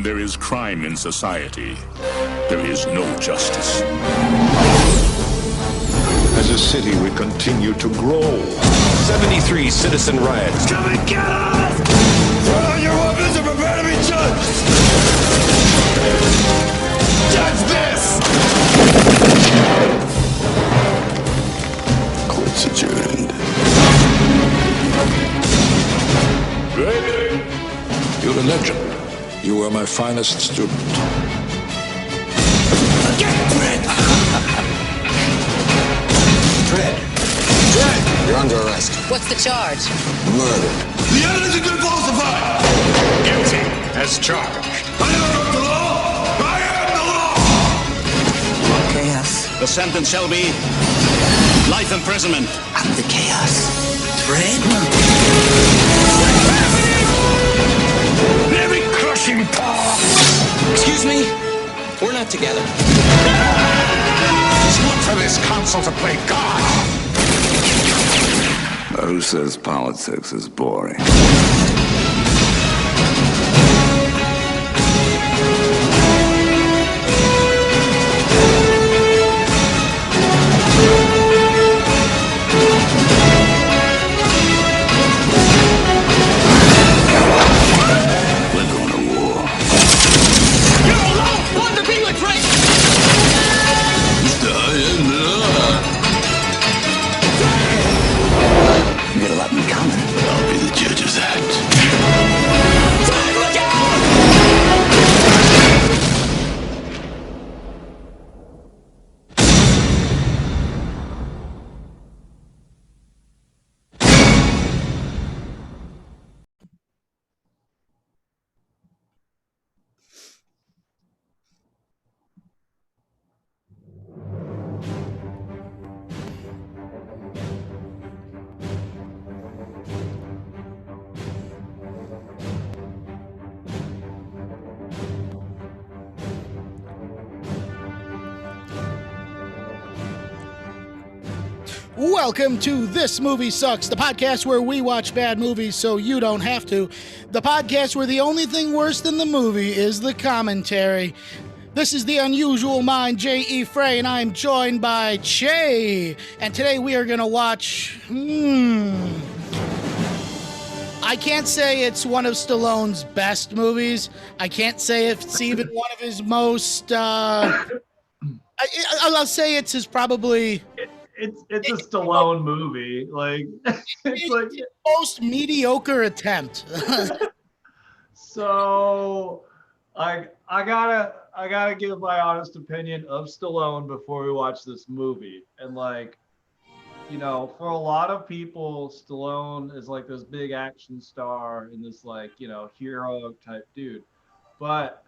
there is crime in society, there is no justice. As a city, we continue to grow. 73 citizen riots. Come and get us! Throw down your weapons and prepare to be judged! Judge this! Court's adjourned. Dredd, you're a legend. You were my finest student. Get Dredd! Dredd, you're under arrest. What's the charge? Murder. The evidence has been falsified! Guilty as charged. I never broke the law! I am the law! Chaos. The sentence shall be life imprisonment. I'm the chaos. Dredd? Every crushing paw! Excuse me? We're not together. It's not for this council to play God. Who says politics is boring? We're going to war. You're alone! Want to be with Dredd? You gotta let me coming. I'll be the judge of that. Look out! Welcome to This Movie Sucks, the podcast where we watch bad movies so you don't have to. The podcast where the only thing worse than the movie is the commentary. This is the unusual mind, J.E. Frey, and I'm joined by Che. And today we are going to watch... I can't say it's one of Stallone's best movies. I can't say it's even one of his most... I'll say it's his probably... It's a Stallone movie. Like it's like his most mediocre attempt. So I gotta give my honest opinion of Stallone before we watch this movie. And like, you know, for a lot of people, Stallone is like this big action star and this like, you know, hero type dude. But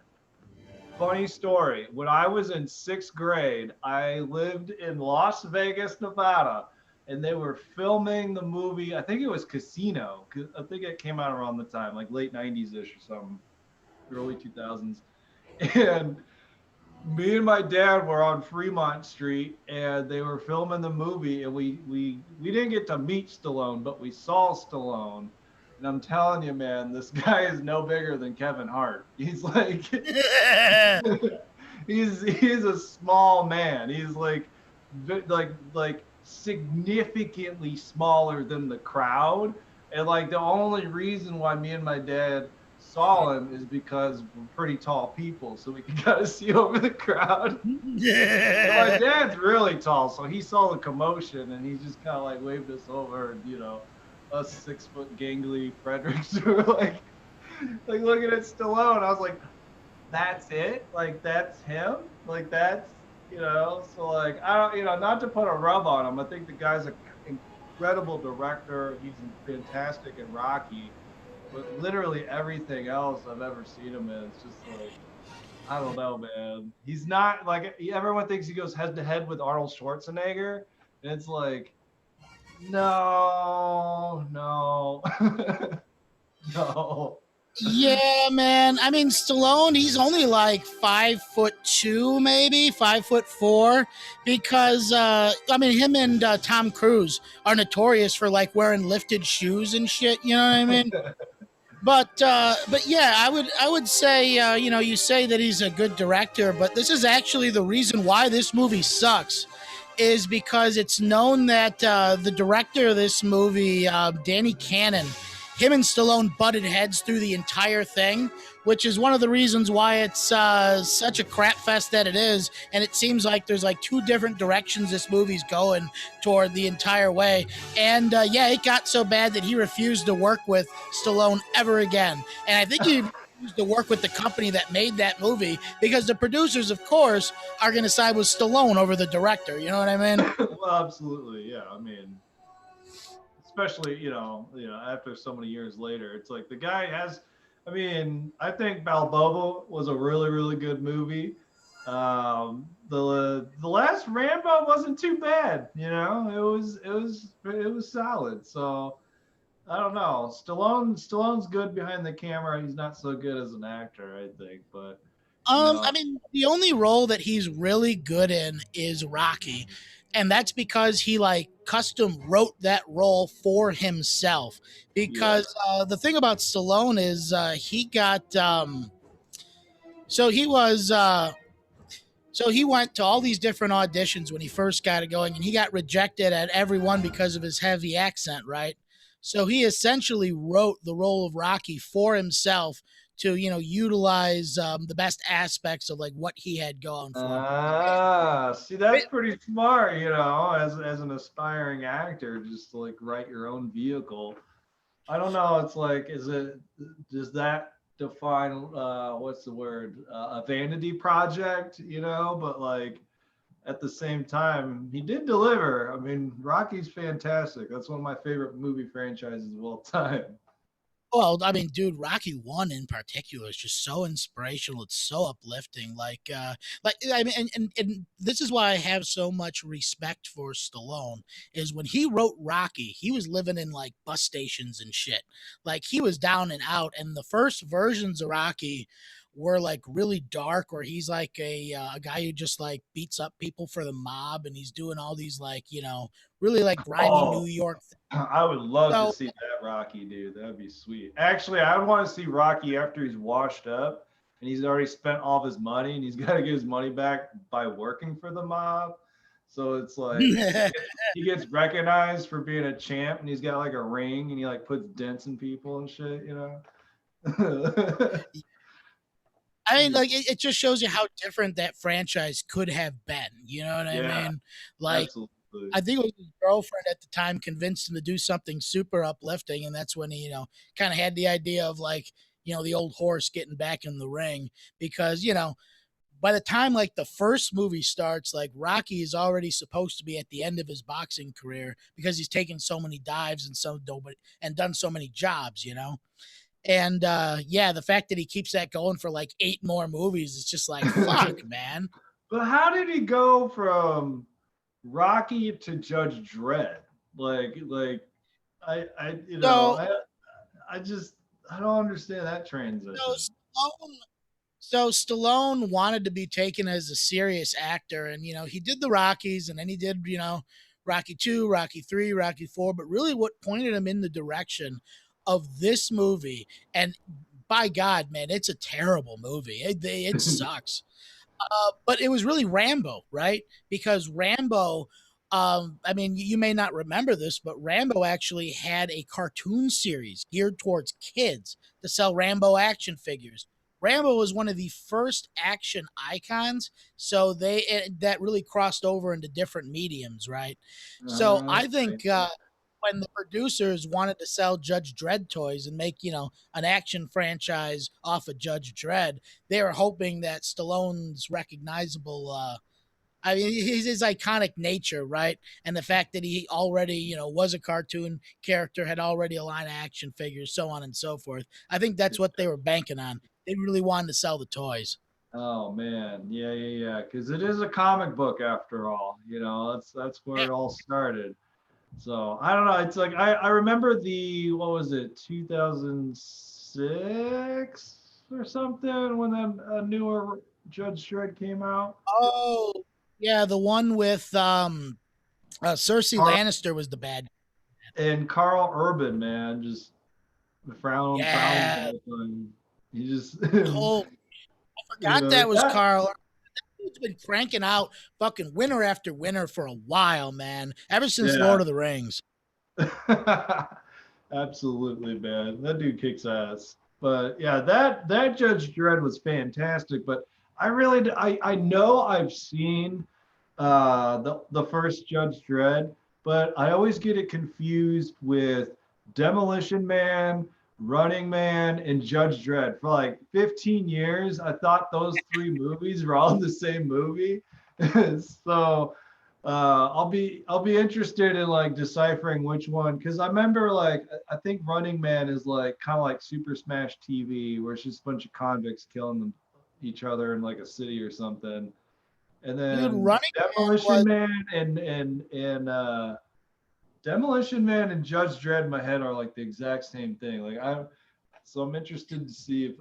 funny story. When I was in 6th grade, I lived in Las Vegas, Nevada, and they were filming the movie. I think it was Casino. I think it came out around the time, like late 90s-ish or something, early 2000s. And me and my dad were on Fremont Street, and they were filming the movie, and we didn't get to meet Stallone, but we saw Stallone. And I'm telling you, man, this guy is no bigger than Kevin Hart. He's like, he's a small man. He's like significantly smaller than the crowd. And like the only reason why me and my dad saw him is because we're pretty tall people, so we can kind of see over the crowd. Yeah. My dad's really tall, so he saw the commotion and he just kind of like waved us over, and you know. Us 6-foot gangly Fredericks were like looking at Stallone. I was like, that's it? Like, that's him? Like, that's, you know, so like, I don't, you know, not to put a rub on him. I think the guy's an incredible director. He's fantastic in Rocky, but literally everything else I've ever seen him in, it's just like, I don't know, man. He's not like, everyone thinks he goes head to head with Arnold Schwarzenegger. And it's like, no. No. Yeah, man. I mean, Stallone, he's only like 5'2", maybe 5'4", because I mean, him and Tom Cruise are notorious for like wearing lifted shoes and shit. You know what I mean? But yeah, I would say you say that he's a good director, but this is actually the reason why this movie sucks, is because it's known that the director of this movie, Danny Cannon, him and Stallone butted heads through the entire thing, which is one of the reasons why it's such a crap fest that it is. And it seems like there's like two different directions this movie's going toward the entire way. And yeah, it got so bad that he refused to work with Stallone ever again. And I think he refused to work with the company that made that movie because the producers, of course, are going to side with Stallone over the director. You know what I mean? Well, absolutely, yeah. I mean, especially after so many years later, it's like the guy has. I mean, I think Balboa was a really really good movie. The last Rambo wasn't too bad. It was solid. So I don't know. Stallone's good behind the camera. He's not so good as an actor, I think. But I mean, the only role that he's really good in is Rocky, and that's because he like custom wrote that role for himself. yeah. Because the thing about Stallone is he got so he was so he went to all these different auditions when he first got it going, and he got rejected at every one because of his heavy accent, right? So he essentially wrote the role of Rocky for himself to, utilize the best aspects of like what he had going for him. See, that's pretty smart, as an aspiring actor, just to like write your own vehicle. I don't know. It's like, does that define, what's the word, a vanity project, But like at the same time, he did deliver. I mean, Rocky's fantastic. That's one of my favorite movie franchises of all time. Well, I mean, dude, Rocky One in particular is just so inspirational. It's so uplifting. Like I mean, and this is why I have so much respect for Stallone. Is when he wrote Rocky, he was living in like bus stations and shit. Like he was down and out. And the first versions of Rocky were like really dark, where he's like a guy who just like beats up people for the mob, and he's doing all these like really like grimy New Oh, York. I would love to So see that Rocky, dude. That'd be sweet. Actually, I want to see Rocky after he's washed up and he's already spent all of his money and he's got to get his money back by working for the mob. So it's like he gets recognized for being a champ and he's got like a ring and he like puts dents in people and shit. I mean, like it just shows you how different that franchise could have been. You know what I Yeah, mean? Like absolutely. I think it was his girlfriend at the time convinced him to do something super uplifting, and that's when he, kind of had the idea of like, the old horse getting back in the ring because, by the time like the first movie starts, like Rocky is already supposed to be at the end of his boxing career because he's taken so many dives and done so many jobs. And yeah, the fact that he keeps that going for like 8 more movies is just like fuck, man. But how did he go from Rocky to Judge Dredd? Like I So I just I don't understand that so transition. Stallone So Stallone wanted to be taken as a serious actor, and he did the Rockies, and then he did Rocky Two, Rocky Three, Rocky Four. But really, what pointed him in the direction of this movie, and by God, man, it's a terrible movie. It sucks. But it was really Rambo, right? Because Rambo, I mean, you may not remember this, but Rambo actually had a cartoon series geared towards kids to sell Rambo action figures. Rambo was one of the first action icons, so that really crossed over into different mediums, right? So I Okay. think when the producers wanted to sell Judge Dredd toys and make an action franchise off of Judge Dredd, they were hoping that Stallone's recognizable, I mean, his iconic nature, right, and the fact that he already, was a cartoon character, had already a line of action figures, so on and so forth. I think that's what they were banking on. They really wanted to sell the toys. Oh man, yeah. Because it is a comic book after all. That's where Yeah. it all started. So I don't know. It's like I remember the what was it 2006 or something when that newer Judge Dredd came out. Oh, yeah, the one with Cersei Car- Lannister was the bad. and Carl Urban, man, just The frown, Yeah. frown. He just Oh, I forgot that was Carl. He's been cranking out fucking winner after winner for a while, man. Ever since Lord of the Rings. Absolutely, man. That dude kicks ass. But yeah, that Judge Dredd was fantastic. But I know I've seen the first Judge Dredd, but I always get it confused with Demolition Man, Running Man, and Judge Dredd. For like 15 years, I thought those three movies were all the same movie. So I'll be interested in like deciphering which one, because I remember like I think Running Man is like kind of like Super Smash TV, where it's just a bunch of convicts killing each other in like a city or something. And then Dude, Running Demolition Man and Demolition Man and Judge Dredd in my head are like the exact same thing. Like I'm interested to see if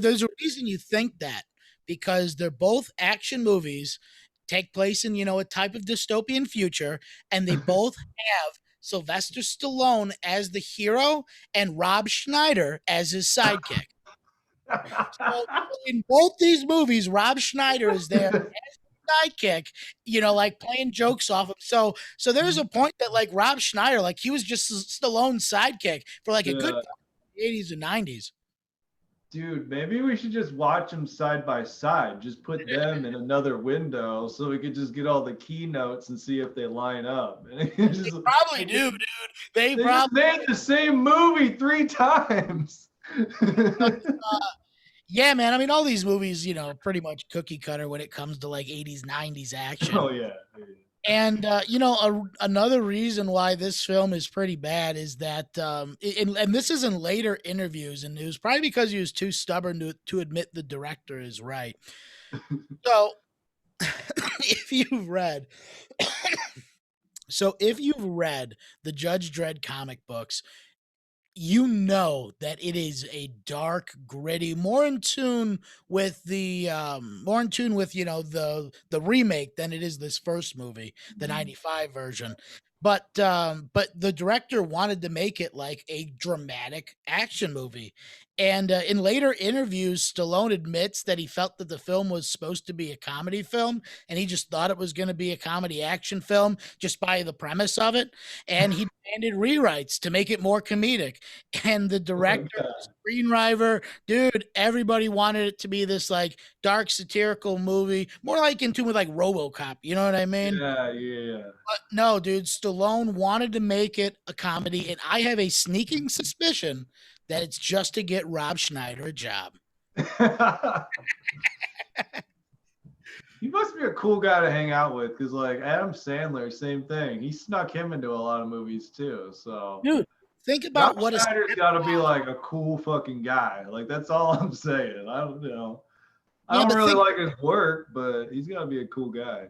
there's a reason you think that, because they're both action movies, take place in, a type of dystopian future, and they both have Sylvester Stallone as the hero and Rob Schneider as his sidekick. So in both these movies, Rob Schneider is there as sidekick, like playing jokes off him. So there's a point that like Rob Schneider, like he was just Stallone's sidekick for like a good part of the 80s and 90s. Dude, maybe we should just watch them side by side. Just put them in another window so we could just get all the keynotes and see if they line up. They probably do, dude. They probably just made the same movie 3 times. Yeah, man. I mean, all these movies, pretty much cookie cutter when it comes to like 80s, 90s action. Oh, yeah. And, another reason why this film is pretty bad is that, and this is in later interviews, and it was probably because he was too stubborn to admit the director is right. So, if you've read the Judge Dredd comic books, you know that it is a dark, gritty, more in tune with the remake than it is this first movie, the 95 version. But the director wanted to make it like a dramatic action movie. And in later interviews, Stallone admits that he felt that the film was supposed to be a comedy film, and he just thought it was going to be a comedy action film just by the premise of it. And he demanded rewrites to make it more comedic. And the director, the screenwriter, dude, everybody wanted it to be this like dark satirical movie, more like in tune with like RoboCop. You know what I mean? Yeah. But no, dude, Stallone wanted to make it a comedy, and I have a sneaking suspicion that it's just to get Rob Schneider a job. He must be a cool guy to hang out with, because like Adam Sandler, same thing. He snuck him into a lot of movies too. So, dude, think about Rob Schneider's got to be like a cool fucking guy. Like that's all I'm saying. I don't really like his work, but he's got to be a cool guy.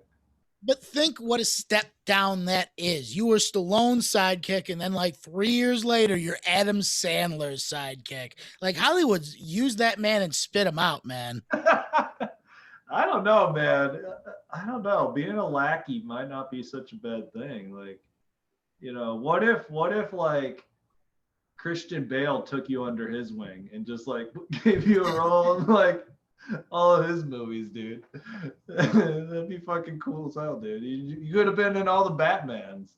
But think what a step down that is. You were Stallone's sidekick, and then like 3 years later, you're Adam Sandler's sidekick. Like Hollywood's used that man and spit him out, man. I don't know, man. I don't know. Being a lackey might not be such a bad thing. Like, what if like Christian Bale took you under his wing and just like gave you a role in like all of his movies, dude? That'd be fucking cool as hell, dude. You could have been in all the Batmans.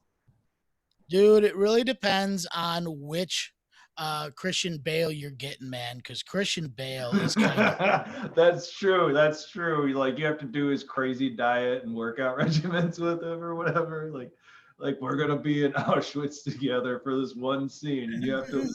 Dude, it really depends on which Christian Bale you're getting, man, because Christian Bale is kind of That's true. Like you have to do his crazy diet and workout regimens with him or whatever. Like we're gonna be in Auschwitz together for this one scene, and you have to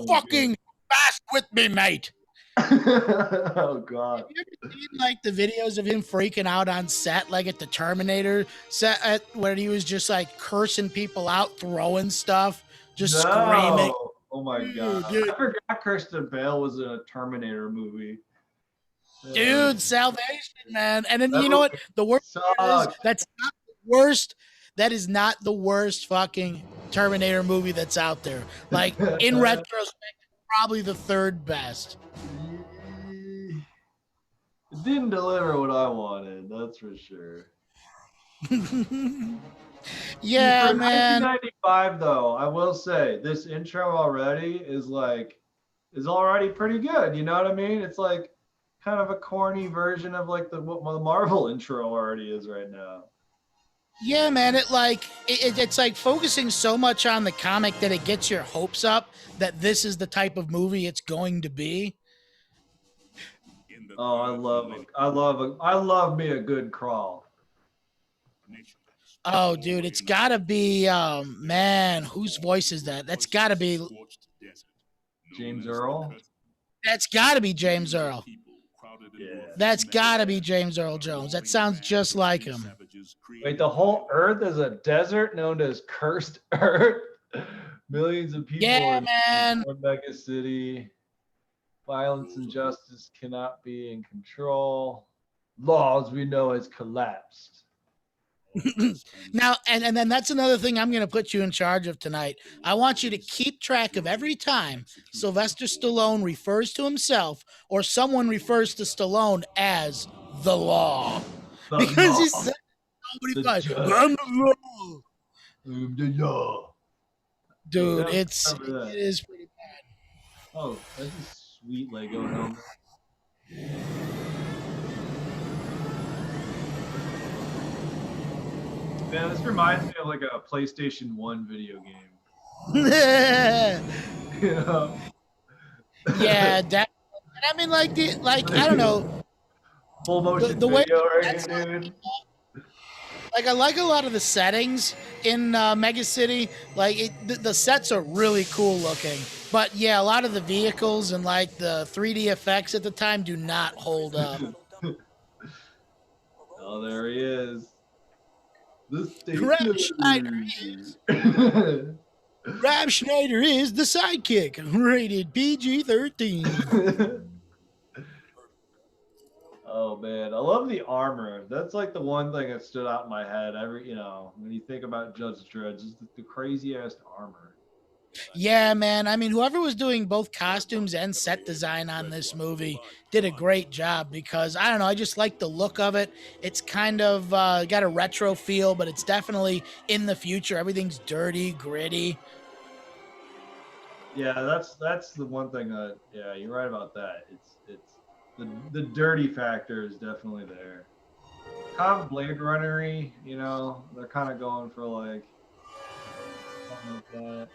fucking fast with me, mate. Oh God. Have you ever seen like the videos of him freaking out on set, like at the Terminator set, where he was just like cursing people out, throwing stuff, screaming? Oh my God. Dude. I forgot Christian Bale was in a Terminator movie. Dude, Salvation, man. And then you know what? The worst is that's not the worst. That is not the worst fucking Terminator movie that's out there. Like in retrospect, probably the third best. It didn't deliver what I wanted, that's for sure. Yeah, For man. 1995, though, I will say this intro already is already pretty good. You know what I mean? It's like kind of a corny version of like what the Marvel intro already is right now. Yeah, man. It's like focusing so much on the comic that it gets your hopes up that this is the type of movie it's going to be. Oh, I love me a good crawl. Oh, dude, it's gotta be man, whose voice is that? That's gotta be James Earl. That's gotta be James Earl. Yeah. That's gotta be James Earl Jones. That sounds just like him. Wait, the whole Earth is a desert known as Cursed Earth. Millions of people Yeah, in man. one mega city. Violence and justice cannot be in control. Laws we know has collapsed. Now, and then that's another thing I'm going to put you in charge of tonight. I want you to keep track of every time Sylvester Stallone refers to himself or someone refers to Stallone as the law. Because he said so many times, "I'm the law." The law. Dude, Yeah, it remember that. is pretty bad. Oh, that's a sweet Lego helmet. Man, this reminds me of like a PlayStation 1 video game. You know? Yeah, that. And I mean, I don't know, Full motion the way video right that's here, dude. like I like a lot of the settings in Mega City. Like the sets are really cool looking, but yeah, a lot of the vehicles and like the 3D effects at the time do not hold up. Oh, there he is. The Rob Schneider Rob Schneider is the sidekick, rated PG-13. Oh man, I love the armor. That's like the one thing that stood out in my head. When you think about Judge Dredd, just the crazy ass armor. Yeah, man. I mean, whoever was doing both costumes and set design on this movie did a great job because I don't know. I just like the look of it. It's kind of got a retro feel, but it's definitely in the future. Everything's dirty, gritty. Yeah, that's the one thing that you're right about that. It's the dirty factor is definitely there. Kind of Blade Runner-y, they're kind of going for like something like that.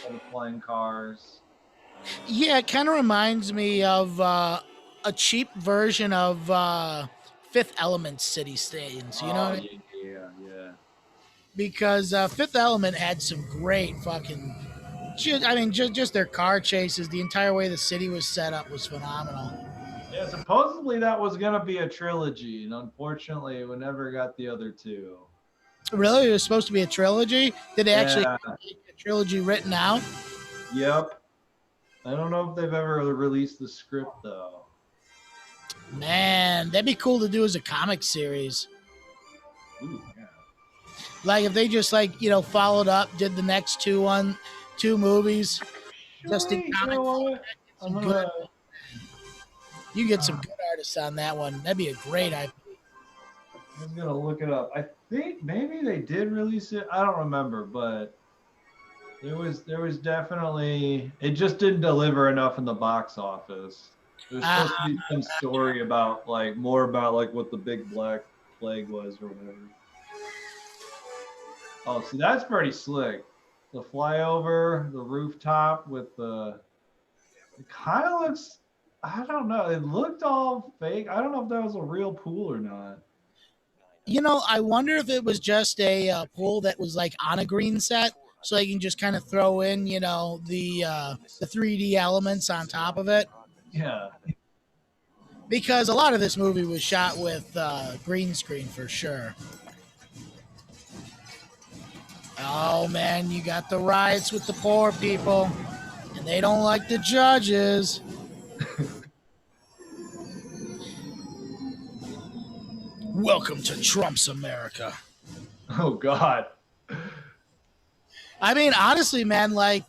All the flying cars. Yeah, it kind of reminds me of a cheap version of Fifth Element city stains. You know what I mean? Yeah. Because Fifth Element had some great fucking. Just their car chases, the entire way the city was set up was phenomenal. Yeah, supposedly that was gonna be a trilogy, and unfortunately, we never got the other two. Really, it was supposed to be a trilogy. Did they actually Yeah. get a trilogy written out? Yep. I don't know if they've ever released the script though. Man, that'd be cool to do as a comic series. Ooh, yeah. Like if they just followed up, did the next two movies, just in comic format. You get some good artists on that one. That'd be a great idea. I'm gonna look it up. I think maybe they did release it. I don't remember, but there was definitely, it just didn't deliver enough in the box office. There's supposed to be some story about more about what the big black plague was or whatever. Oh, see, that's pretty slick. The flyover, the rooftop with it kind of looks, I don't know. It looked all fake. I don't know if that was a real pool or not. I wonder if it was just a pool that was on a green set, so you can just kind of throw in, the 3D elements on top of it. Yeah. Because a lot of this movie was shot with green screen for sure. Oh man, you got the riots with the poor people, and they don't like the judges. Welcome to Trump's America. Oh God. I mean, honestly, man, right,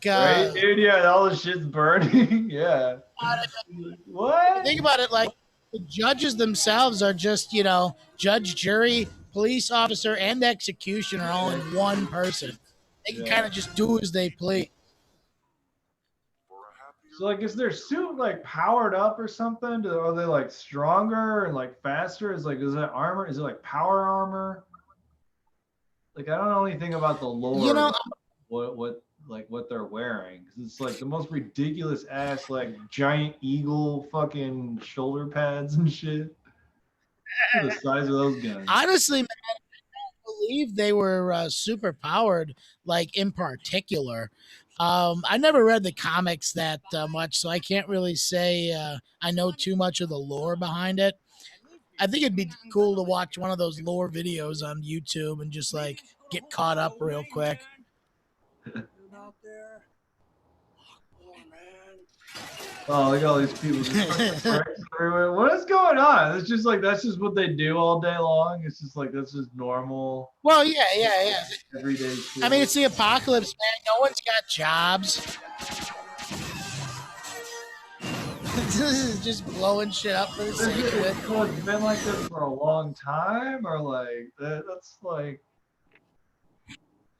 dude, yeah, all the shit's burning. Yeah. What? Think about it, the judges themselves are just, judge, jury, police officer and executioner all in one person. They can kind of just do as they please. So like, is their suit like powered up or something? Are they like stronger and like faster? Is that armor? Is it like power armor? Like, I don't know anything about the lore. You know, what they're wearing. 'Cause it's like the most ridiculous ass like giant eagle fucking shoulder pads and shit. Look at the size of those guns. honestly, man, I don't believe they were super powered, like in particular. I never read the comics that much, so I can't really say I know too much of the lore behind it. I think it'd be cool to watch one of those lore videos on YouTube and just like get caught up real quick. Oh, look at all these people just everywhere. What is going on? It's just like that's just what they do all day long. It's just like that's just normal Well, yeah. everyday shit. I mean, it's the apocalypse, man. No one's got jobs. This is just blowing shit up for the sake of it. So it's been like this for a long time, or like that's like.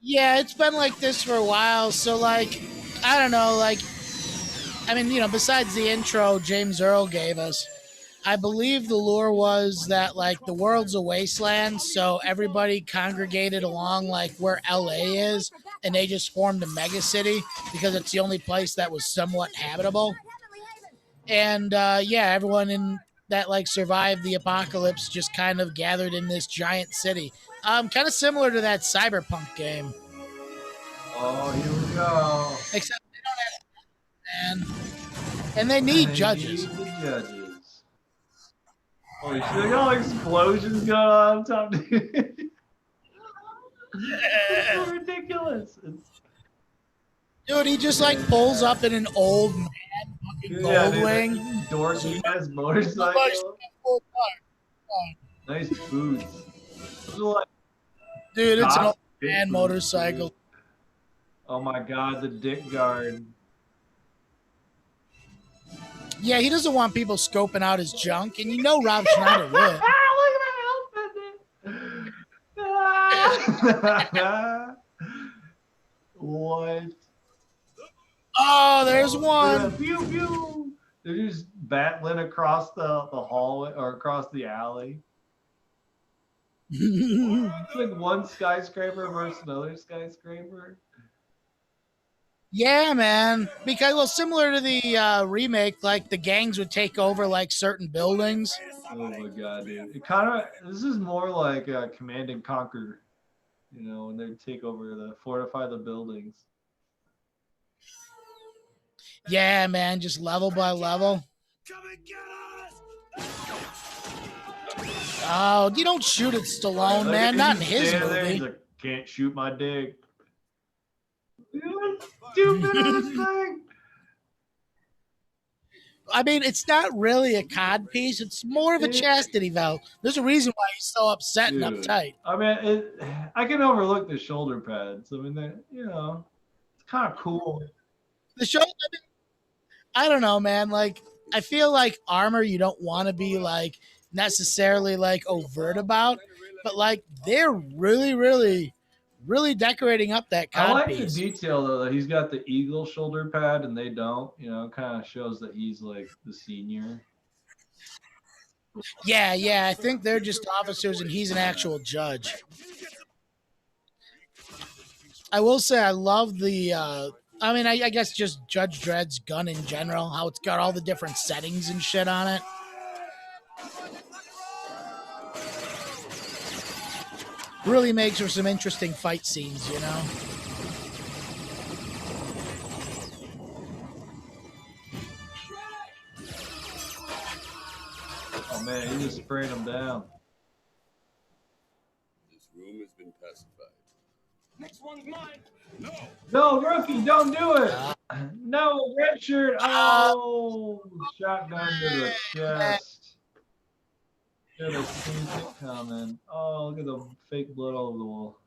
Yeah, it's been like this for a while. So, like, I don't know. Like, I mean, besides the intro James Earl gave us, I believe the lore was that, like, the world's a wasteland. So everybody congregated along, like, where LA is. And they just formed a mega city because it's the only place that was somewhat habitable. And, yeah, everyone in that, like, survived the apocalypse just kind of gathered in this giant city. Kind of similar to that Cyberpunk game. Oh, here we go. Except they don't have man. And they need judges. Need the judges. Holy shit, look at all the explosions going on up top. It's so ridiculous. Dude, he just like pulls up in an old man fucking Goldwing. Dorky ass motorcycle. Nice boots. Dude, it's an old man motorcycle. Oh my god, the dick guard. Yeah, he doesn't want people scoping out his junk, and you know Rob Schneider would. Look at that outfit. What? Oh, there's one. Pew pew. They're just battling across the hallway or across the alley. It's like one skyscraper versus another skyscraper. Yeah, man. Because, well, similar to the remake, like the gangs would take over like certain buildings. Oh my god, dude! It kind of this is more like Command and Conquer, when they take over fortify the buildings. Yeah, man, just level by level. Come and get us! Oh, you don't shoot at Stallone, man. Not in his movie. There, he's like, can't shoot my dick. Stupid ass thing. I mean, it's not really a cod piece. It's more of a chastity valve. There's a reason why he's so upset and uptight. I mean, I can overlook the shoulder pads. I mean, it's kind of cool. The shoulder, I don't know, man. Like, I feel like armor you don't want to be like necessarily like overt about, but like they're really, really, really decorating up that cod I like piece. the detail though that he's got the eagle shoulder pad and they don't. Kind of shows that he's like the senior. Yeah. I think they're just officers and he's an actual judge. I will say I love the. I guess just Judge Dredd's gun in general. How it's got all the different settings and shit on it. Really makes for some interesting fight scenes, Oh man, he just spraying them down. This room has been pacified. Next one's mine. No, rookie, don't do it. No, red shirt. Oh, shotgun to the chest. Should have seen it coming. Oh, look at the fake blood all over the wall.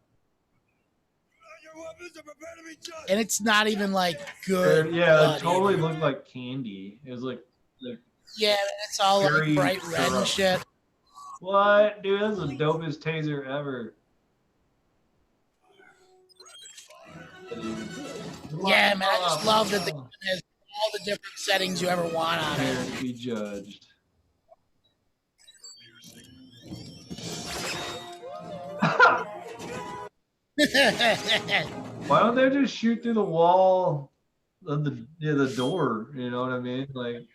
Your weapons are prepared to be judged. And it's not even like good. Yeah, blood it totally either. looked like candy. It was like Yeah, it's all like very bright red and syrup. shit. What? Dude, that's the dopest taser ever. Yeah, man, I just love that the gun has all the different settings you ever want on it. Prepare to be judged. Why don't they just shoot through the wall of the door? You know what I mean? Like, guns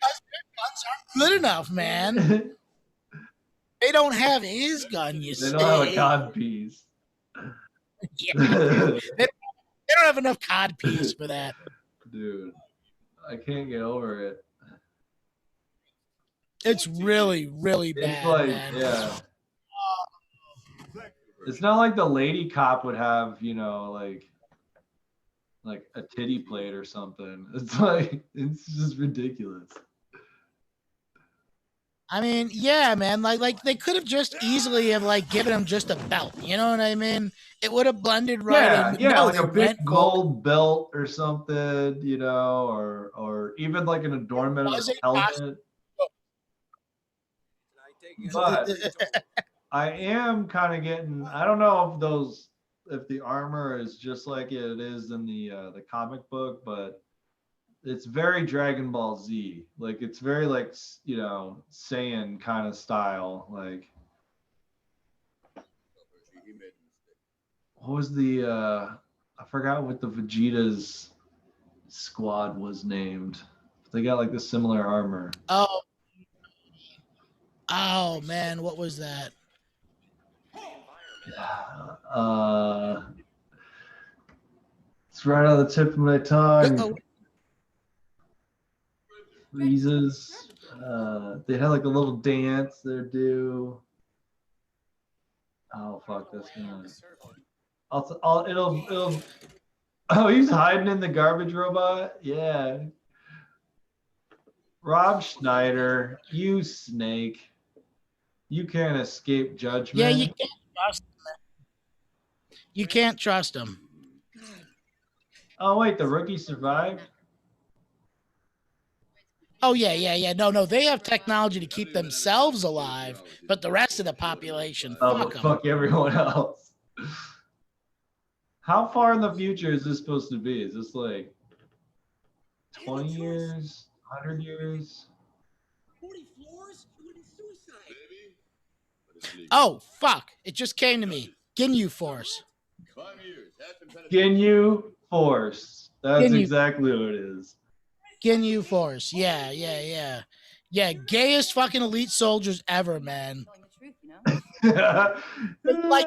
aren't good enough, man. They don't have his gun, you see. they don't have a cod piece. Yeah, they don't have enough cod piece for that. Dude, I can't get over it. It's really, really bad. It's like, man. yeah. It's not like the lady cop would have, you know, like a titty plate or something. It's like, it's just ridiculous. I mean, yeah, man. Like they could have just easily have like given him just a belt. You know what I mean? It would have blended right in. Yeah, No, like they a big went gold belt or something, you know, or even like an adornment of a helmet. But I am kind of getting. I don't know if the armor is just like it is in the comic book, but it's very Dragon Ball Z. Like it's very like, you know, Saiyan kind of style. Like, what was the I forgot what the Vegeta's squad was named. They got like the similar armor. Oh man, what was that? It's right on the tip of my tongue. Freezes. They had like a little dance they do. Oh fuck, that's gonna. It'll. Oh, he's hiding in the garbage robot. Yeah. Rob Schneider, you snake. You can't escape judgment. Yeah, you can't trust him. You can't trust him. Oh wait, the rookie survived. Oh yeah. No, they have technology to keep themselves alive, but the rest of the population, fuck everyone else. How far in the future is this supposed to be? Is this like 20 years, 100 years? 40 floors? It would be suicide. Oh fuck! It just came to me. Ginyu Force. Ginyu Force. That's exactly what it is. Ginyu Force. Yeah. Gayest fucking elite soldiers ever, man. like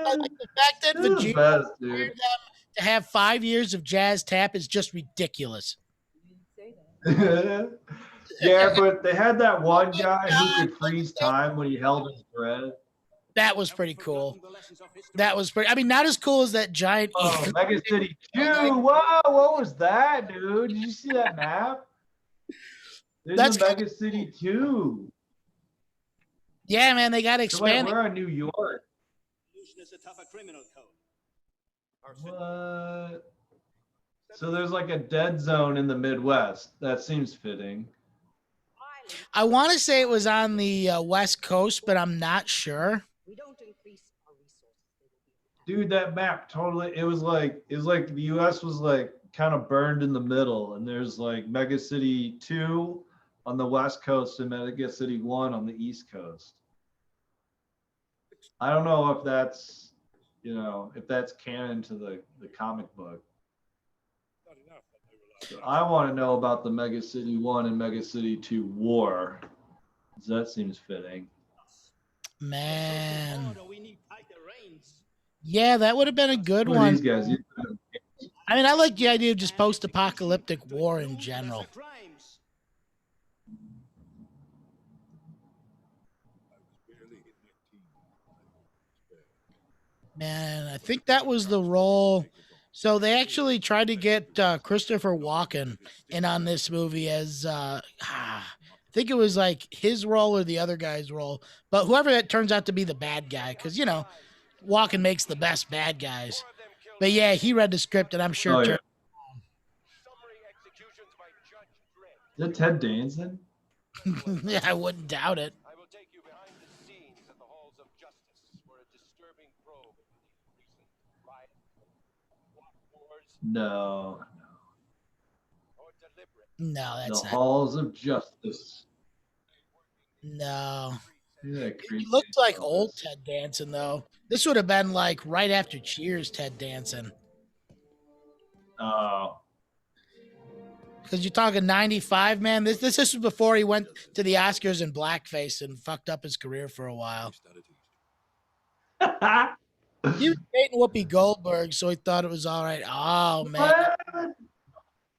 the fact that Vegeta required them to have 5 years of jazz tap is just ridiculous. Yeah, but they had that one guy who could freeze time when he held his breath. That was pretty cool. I mean, not as cool as that giant. Oh, Mega City 2. Whoa, what was that, dude? Did you see that map? There's Mega City 2. Yeah, man, they got to expand. So we're in New York. What? So there's like a dead zone in the Midwest. That seems fitting. I want to say it was on the West Coast, but I'm not sure. Dude, that map totally. It was like the U.S. was like kind of burned in the middle, and there's like Mega City 2 on the West Coast and Mega City 1 on the East Coast. I don't know if that's, you know, if that's canon to the comic book. So I want to know about the Mega City 1 and Mega City 2 war. That seems fitting. Man. Yeah, that would have been a good one. These guys. I mean, I like the idea of just post-apocalyptic war in general. Man, I think that was the role. So they actually tried to get Christopher Walken in on this movie as, I think it was like his role or the other guy's role. But whoever that turns out to be the bad guy, because, you know, Walken makes the best bad guys. But yeah, he read the script, and I'm sure. Oh, yeah. Is it Ted Danson? Yeah, I wouldn't doubt it. No. No, The that's not. halls of justice. No. Yeah, He looked like old Ted Danson, though. This would have been like right after Cheers, Ted Danson. Oh. Because you're talking 95, man. This was before he went to the Oscars in blackface and fucked up his career for a while. He was dating Whoopi Goldberg, so he thought it was all right. Oh, man.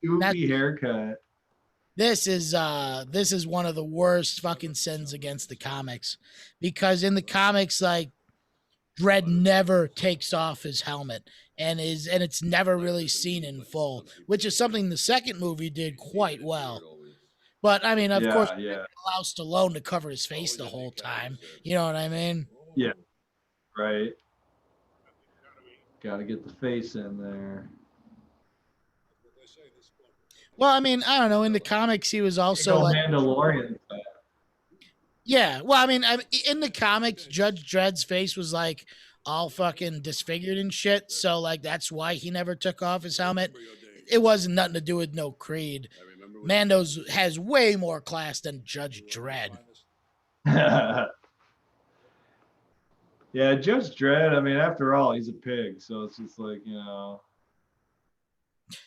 Goofy haircut. This is one of the worst fucking sins against the comics, because in the comics, like, Dredd never takes off his helmet and it's never really seen in full, which is something the second movie did quite well. But I mean, of course, allow Stallone to cover his face the whole time. You know what I mean? Yeah. Right. Got to get the face in there. Well, I mean, I don't know. In the comics, he was also like Mandalorian. Yeah. Well, I mean, in the comics, Judge Dredd's face was like all fucking disfigured and shit. So like that's why he never took off his helmet. It wasn't nothing to do with no Creed. Mando's has way more class than Judge Dredd. Yeah, Judge Dredd. I mean, after all, he's a pig, so it's just like, you know.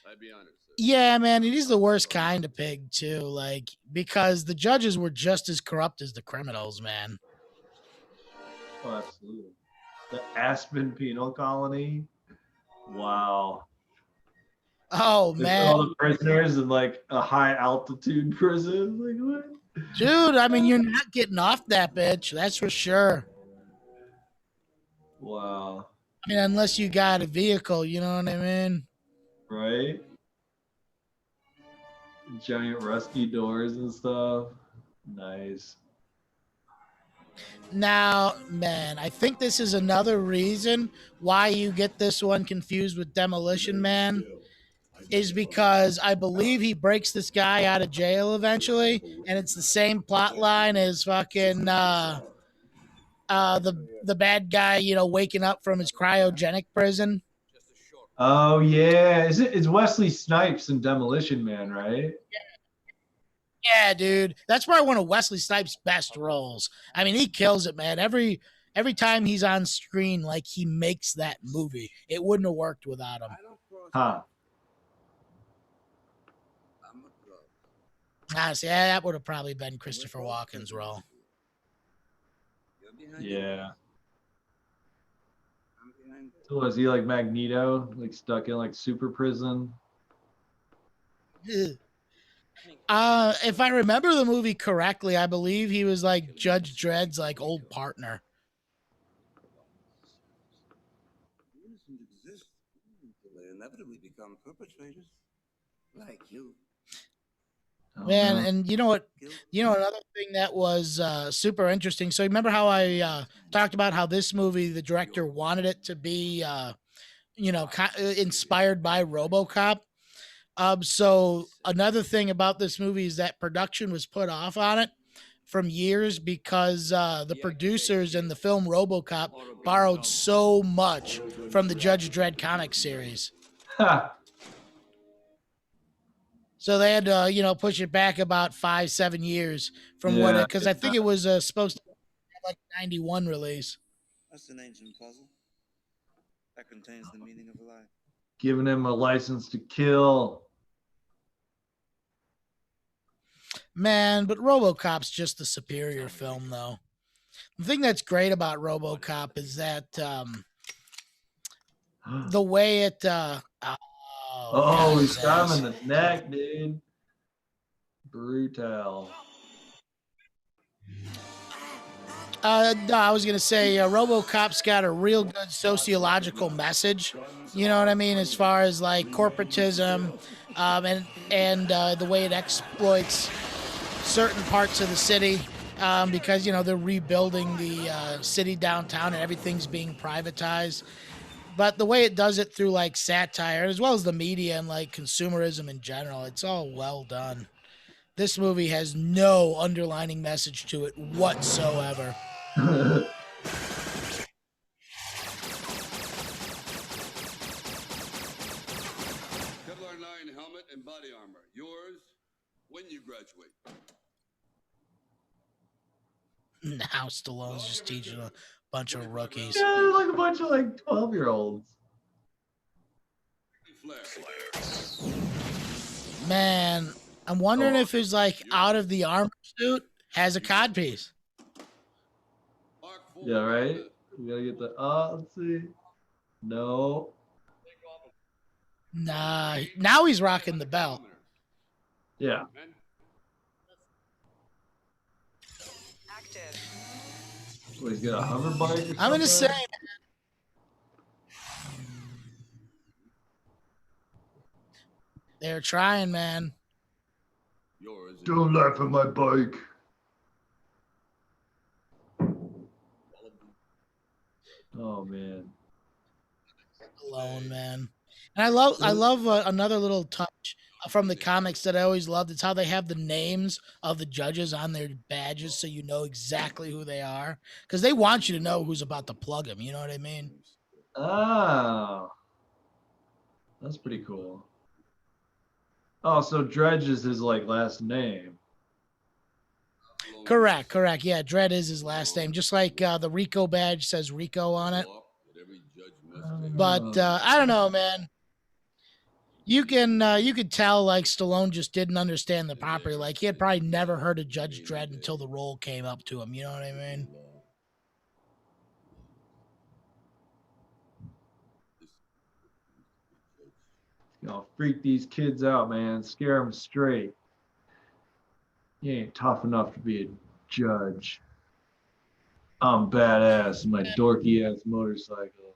I'd be honest. Yeah, man, it is the worst kind of pig too. Like, because the judges were just as corrupt as the criminals, man. Oh, absolutely. The Aspen Penal Colony. Wow. Oh, man. All the prisoners in like a high altitude prison. Like what? Dude, I mean, you're not getting off that bitch. That's for sure. Wow. I mean, unless you got a vehicle, you know what I mean? Right? Giant rusty doors and stuff. Nice. Now, man, I think this is another reason why you get this one confused with Demolition Man, is because I believe he breaks this guy out of jail eventually, and it's the same plot line as fucking the bad guy, you know, waking up from his cryogenic prison. Oh yeah, it's Wesley Snipes in Demolition Man, right? Yeah, dude, that's probably one of Wesley Snipes' best roles. I mean, he kills it, man. Every time he's on screen, like, he makes that movie. It wouldn't have worked without him. Huh. Honestly, that would have probably been Christopher Walken's role. Yeah. So was he like Magneto, like stuck in like super prison? If I remember the movie correctly, I believe he was like Judge Dredd's like old partner. They inevitably become perpetrators, like you. Man, and you know what? You know another thing that was super interesting. So remember how I talked about how this movie, the director wanted it to be, inspired by RoboCop. So another thing about this movie is that production was put off on it from years because the producers in the film RoboCop borrowed so much from the Judge Dredd comic series. So they had to, push it back about 5-7 years from because I think it was supposed to have like 91 release. That's an ancient puzzle that contains the meaning of life. Giving him a license to kill. Man, but RoboCop's just the superior film, though. The thing that's great about RoboCop is that the way it. He's got him in the neck, dude. Brutal. No, I was gonna say RoboCop's got a real good sociological message. You know what I mean, as far as like corporatism, and the way it exploits certain parts of the city, because they're rebuilding the city downtown and everything's being privatized. But the way it does it through like satire, as well as the media and like consumerism in general, it's all well done. This movie has no underlining message to it whatsoever. Now Stallone's just teaching a bunch of rookies. Yeah, they're like a bunch of like 12-year-olds. Man, I'm wondering if his like out of the armor suit has a codpiece. Yeah, right? We gotta get the let's see. No. Nah, now he's rocking the belt. Yeah. What, he's got a hover bike or something? I'm gonna say, they're trying, man. Don't laugh at my bike. Oh man. Alone, man. And I love another little touch from the comics that I always loved. It's how they have the names of the judges on their badges, so you know exactly who they are, because they want you to know who's about to plug them. You know what I mean? Oh, that's pretty cool. Oh, so Dredge is his like last name. Correct. Yeah, Dredd is his last name, just like the Rico badge says Rico on it. But I don't know, man. You could tell like Stallone just didn't understand the property. Like he had probably never heard of Judge Dredd until the role came up to him. You know what I mean? You know, freak these kids out, man. Scare them straight. You ain't tough enough to be a judge. I'm badass in my dorky ass motorcycle.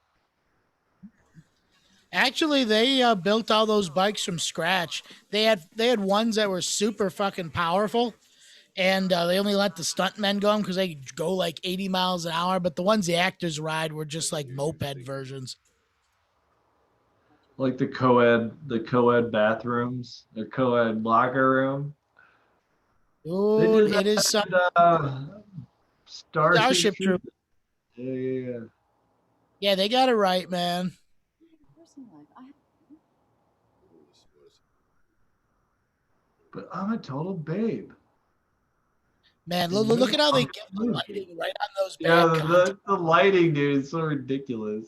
Actually, they built all those bikes from scratch. They had ones that were super fucking powerful, and they only let the stuntmen go because they could go like 80 miles an hour. But the ones the actors ride were just like moped versions. Like the co-ed bathrooms, the co-ed locker room. Dude, it is something. Starship Troop. Yeah. Yeah, they got it right, man. But I'm a total babe. Man, look at how they get the lighting right on those bad Yeah, the lighting, dude, is so ridiculous.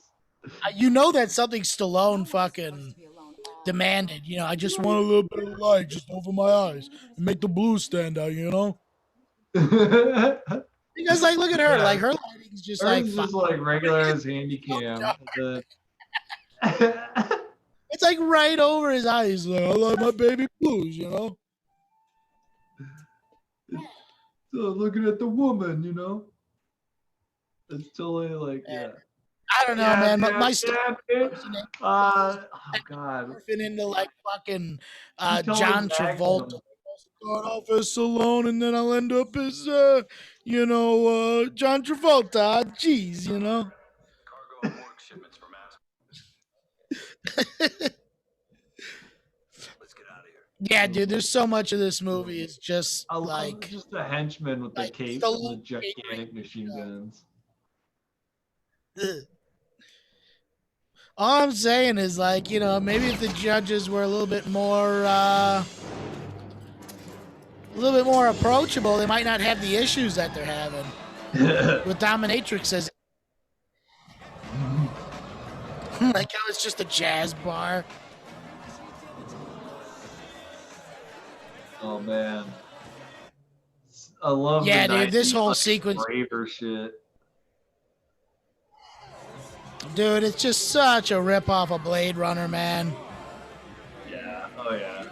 You know that's something Stallone fucking demanded. You know, I just want a little bit of light just over my eyes and make the blue stand out, you know? Because, like, look at her. Like, her lighting's just like... Hers is just like regular as handy cam. It's like right over his eyes. Like, I like my baby blues, you know? So looking at the woman, you know? It's totally like, yeah. I don't know, man. But my oh God, morphing into like fucking John Travolta. Start off as Stallone, and then I'll end up as John Travolta. Jeez, you know. Yeah, dude. There's so much of this movie is just like just a henchman with the capes and the gigantic machine guns. All I'm saying is, like, you know, maybe if the judges were a little bit more approachable, they might not have the issues that they're having with dominatrix as like how it's just a jazz bar. Oh man, I love. Yeah, dude, this whole sequence, braver shit. Dude, it's just such a ripoff of Blade Runner, man. Yeah. Oh yeah.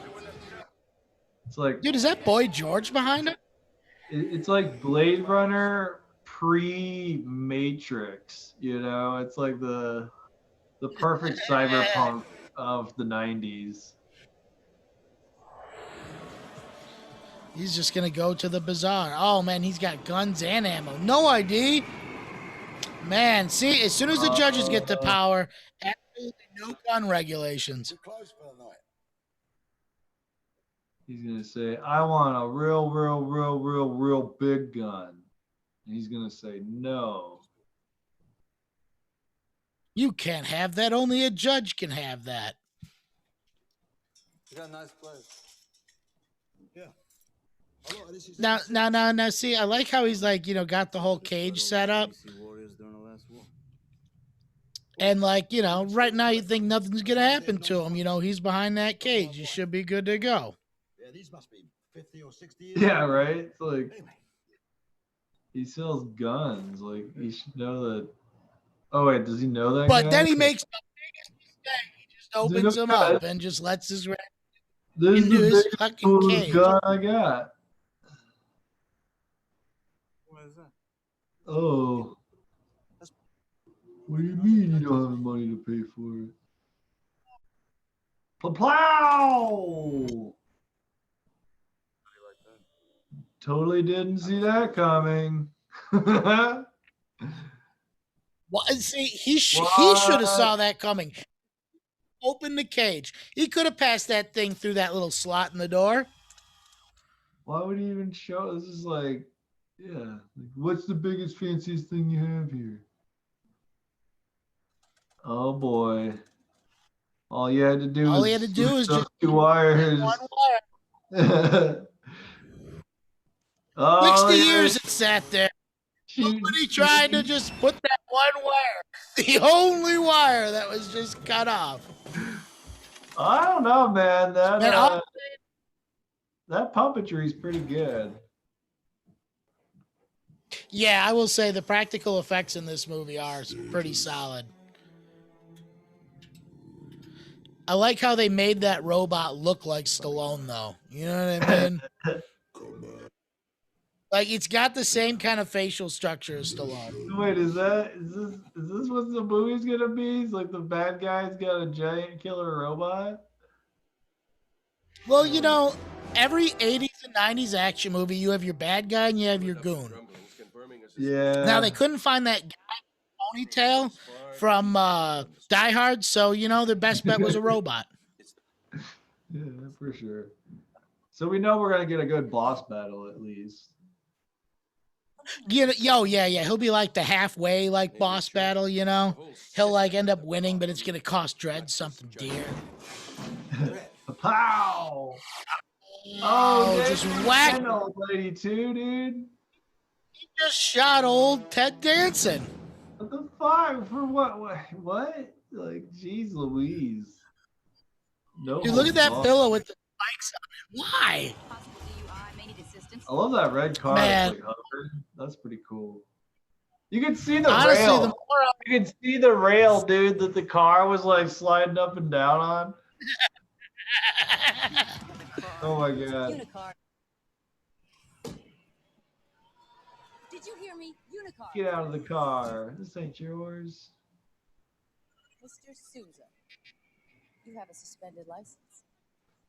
It's like, dude, is that Boy George behind it? It's like Blade Runner pre-Matrix. You know, it's like the perfect cyberpunk of the 90s. He's just gonna go to the bazaar. Oh man, he's got guns and ammo. No ID. Man, see, as soon as the judges get the power, absolutely no gun regulations. He's gonna say, "I want a real big gun." And he's gonna say, "No. You can't have that. Only a judge can have that." You got a nice place. Yeah. Now, see, I like how he's like, got the whole cage set up. And like, right now you think nothing's gonna happen to him. He's behind that cage. He should be good to go. Yeah, right. It's like he sells guns. Like he should know that. Oh wait, does he know that? But guy? then he makes the biggest mistake. He just opens him up and just lets his rat This into is his the fucking biggest cage. gun I got. What is that? Oh. What do you mean you don't have the money to pay for it? Plow! Totally didn't see that coming. Well, see, he should have saw that coming. Open the cage. He could have passed that thing through that little slot in the door. Why would he even show? This is like, yeah. Like, what's the biggest, fanciest thing you have here? Oh boy. All he had to do is just two wires. one wire. Oh, 60 years it sat there. Nobody tried to just put that one wire. The only wire that was just cut off. I don't know, man. Man, That puppetry is pretty good. Yeah, I will say the practical effects in this movie are pretty solid. I like how they made that robot look like Stallone, though. You know what I mean? Like, it's got the same kind of facial structure as Stallone. Wait, is this what the movie's gonna be? It's like the bad guy's got a giant killer robot? Well, every 80s and 90s action movie, you have your bad guy and you have your goon. Yeah. Now, they couldn't find that guy ponytail from Die Hard, so, their best bet was a robot. Yeah, for sure. So we know we're gonna get a good boss battle at least. Yeah. He'll be like the halfway boss battle, He'll like end up winning, but it's gonna cost Dredd something dear. Pow! Oh, just whack! Old lady too, dude. He just shot old Ted Danson. What the fuck? For what? What? Like, jeez Louise. No. Dude, look at that pillow with the spikes on it. Why? I love that red car. Man. That's pretty cool. You can see the Honestly, rail. You can see the rail, dude, that the car was like sliding up and down on. Oh my god. Unicorn. Did you hear me? Unicorn. Get out of the car. This ain't yours. Mr. Souza, you have a suspended license.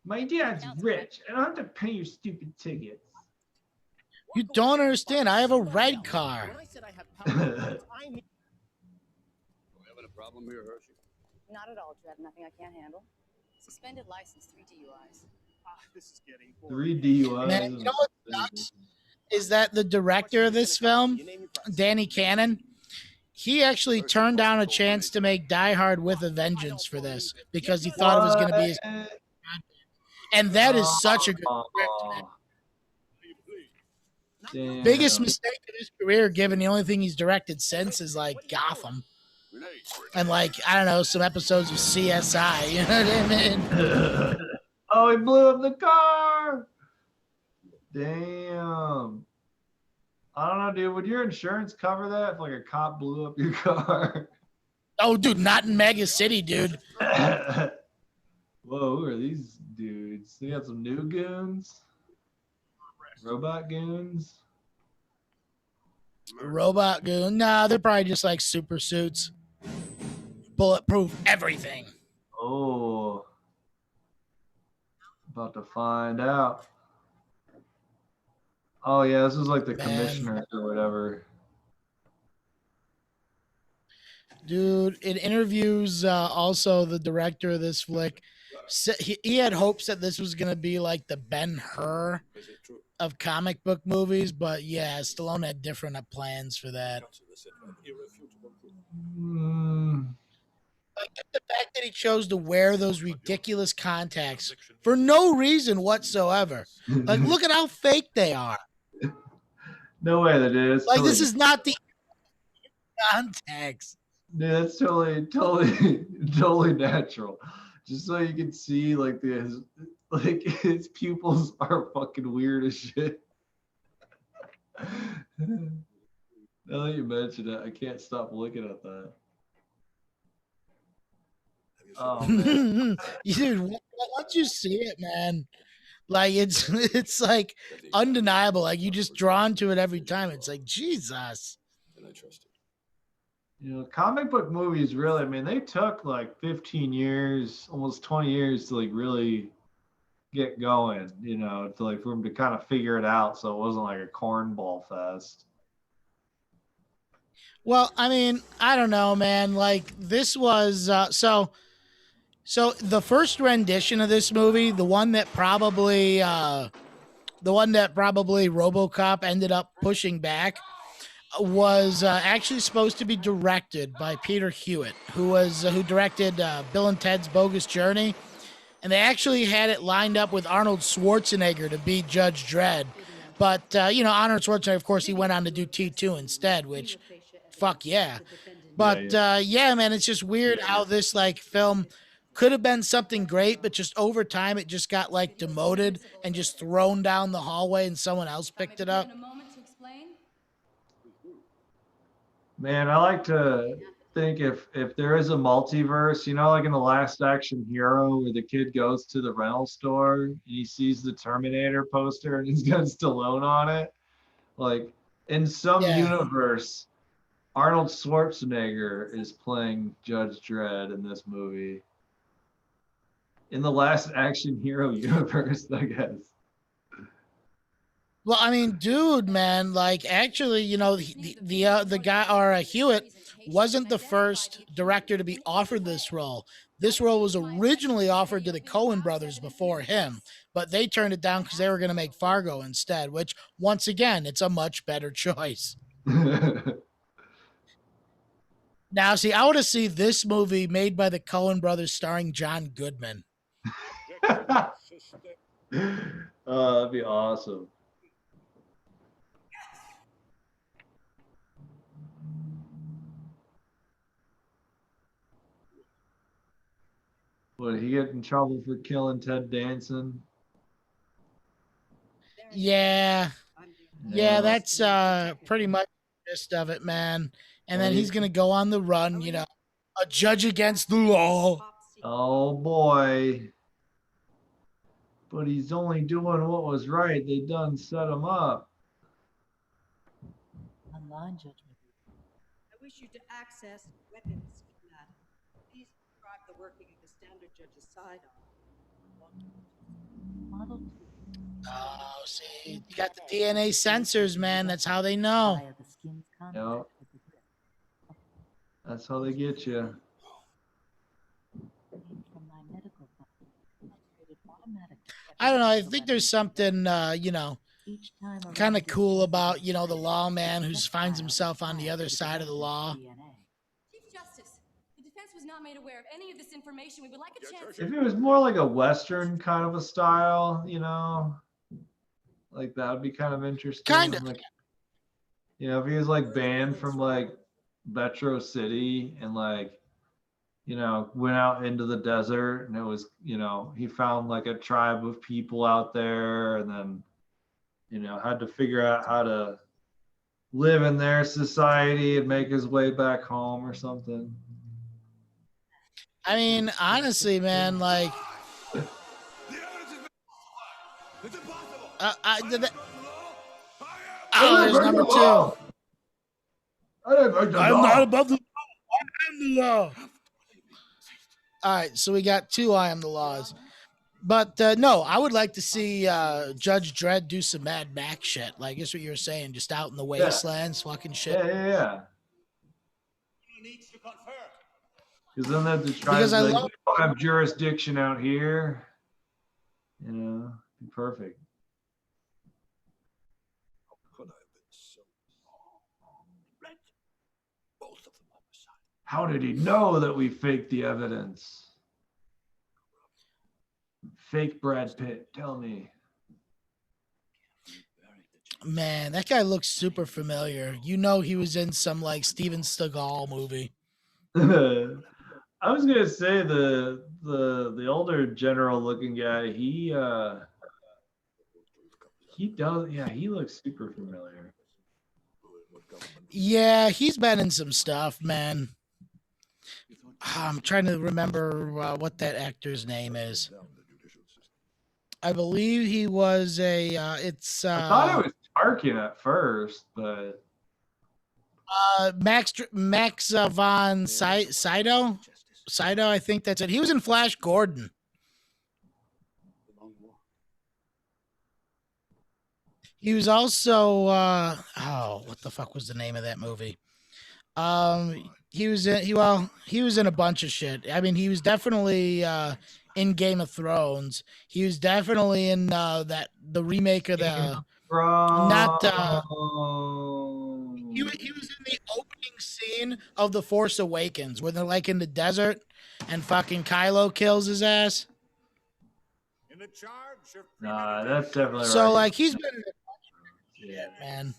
My dad's rich. I don't have to pay your stupid tickets. You don't understand. I have a red car. Having a problem here, Hershey? Not at all, Dredd. Nothing I can't handle. Suspended license, 3 DUIs. This is getting boring. 3 DUIs. Man, you know what sucks? Is that the director of this film, Danny Cannon, he actually turned down a chance to make Die Hard with a Vengeance for this because he thought it was going to be his... And that is such a good script, man. Damn. Biggest mistake of his career, given the only thing he's directed since is like Gotham and like, I don't know, some episodes of CSI. You know what I mean? Oh, he blew up the car. Damn. I don't know, dude. Would your insurance cover that if like a cop blew up your car? Oh, dude, not in Mega City, dude. Whoa, who are these dudes? They got some new goons? Robot goons? Robot goon. Nah, they're probably just like super suits. Bulletproof everything. Oh. About to find out. Oh, yeah, this is like the commissioner or whatever. Dude, it interviews also the director of this flick. He had hopes that this was going to be like the Ben-Hur of comic book movies, but yeah, Stallone had different plans for that. The fact that he chose to wear those ridiculous contacts for no reason whatsoever. Like, look at how fake they are. No way that is. Like, this is not the contacts. Dude, that's totally natural. Just so you can see like his pupils are fucking weird as shit. Now that you mention it, I can't stop looking at that. Oh man. Dude, once you see it, man, like it's like undeniable. Like you just drawn to it every time. It's like Jesus. And I trust it. You know, comic book movies really, I mean, they took like 15 years, almost 20 years to like really get going, you know, to like for them to kind of figure it out so it wasn't like a cornball fest. Well, I mean, I don't know, man. Like this was so the first rendition of this movie, the one that probably RoboCop ended up pushing back was actually supposed to be directed by Peter Hewitt, who directed Bill and Ted's Bogus Journey, and they actually had it lined up with Arnold Schwarzenegger to be Judge Dredd. But Arnold Schwarzenegger, of course, he went on to do T2 instead, which, fuck yeah. But yeah, man, it's just weird how this like film could have been something great, but just over time it just got like demoted and just thrown down the hallway, and someone else picked it up. Man, I like to think if there is a multiverse, you know, like in The Last Action Hero, where the kid goes to the rental store and he sees the Terminator poster and he's got Stallone on it. Like in some universe, Arnold Schwarzenegger is playing Judge Dredd in this movie. In the Last Action Hero universe, I guess. Well, I mean, dude, man, like actually, the guy or Hewitt wasn't the first director to be offered this role. This role was originally offered to the Coen brothers before him, but they turned it down because they were going to make Fargo instead, which once again, it's a much better choice. Now, see, I want to see this movie made by the Coen brothers starring John Goodman. Oh, that'd be awesome. Would he get in trouble for killing Ted Danson? Yeah, that's pretty much the gist of it, man. And then he's gonna go on the run, a judge against the law. Oh boy. But he's only doing what was right. They done set him up. Online judgment. I wish you to access weapons schematic. Please describe the working of the standard judge's sidearm. Model 2. Oh, see, you got the DNA sensors, man. That's how they know. Yep. That's how they get you. I don't know. I think there's something, kind of cool about, the lawman who finds himself on the other side of the law. Chief Justice, the defense was not made aware of any of this information. We would like a chance. If it was more like a Western kind of a style, like that would be kind of interesting. Kind of. Like, if he was like banned from like Metro City and like, went out into the desert and it was, he found like a tribe of people out there and then, had to figure out how to live in their society and make his way back home or something. I mean, honestly, man, like, there's number 2. I'm not above the law. I am the law. All right, so we got 2 I am the laws. But no, I would like to see Judge Dredd do some Mad Max shit. Like, that's what you were saying, just out in the wastelands, fucking shit. Yeah. Because then they try Because to I like, love- we don't have jurisdiction out here. Be perfect. How did he know that we faked the evidence? Fake Brad Pitt, tell me. Man, that guy looks super familiar. You know he was in some like Steven Seagal movie. I was gonna say the older general looking guy, he does, yeah, he looks super familiar. Yeah, he's been in some stuff, man. I'm trying to remember what that actor's name is. I believe he was a. I thought it was Tarkin at first, but Max von Sydow. Sydow, I think that's it. He was in Flash Gordon. He was also what the fuck was the name of that movie? He was in a bunch of shit. I mean, he was definitely in Game of Thrones. He was definitely in the remake of the he was in the opening scene of The Force Awakens where they're like in the desert and fucking Kylo kills his ass. Nah, that's definitely so right. like he's been in a bunch of shit, man.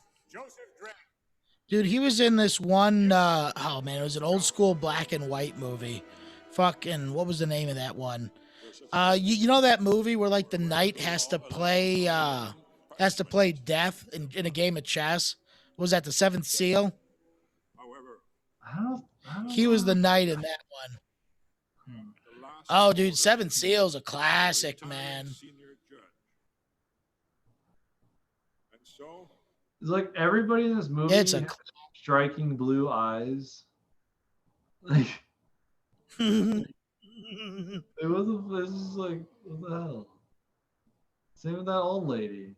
Dude, he was in this one oh man, it was an old school black and white movie. Fucking what was the name of that one? You know that movie where like the knight has to play death in a game of chess? Was that The Seventh Seal? I don't He was the knight in that one. Oh, dude, Seven Seal's a classic, man. It's like everybody in this movie It's has striking blue eyes. Like it was like, what the hell? Same with that old lady.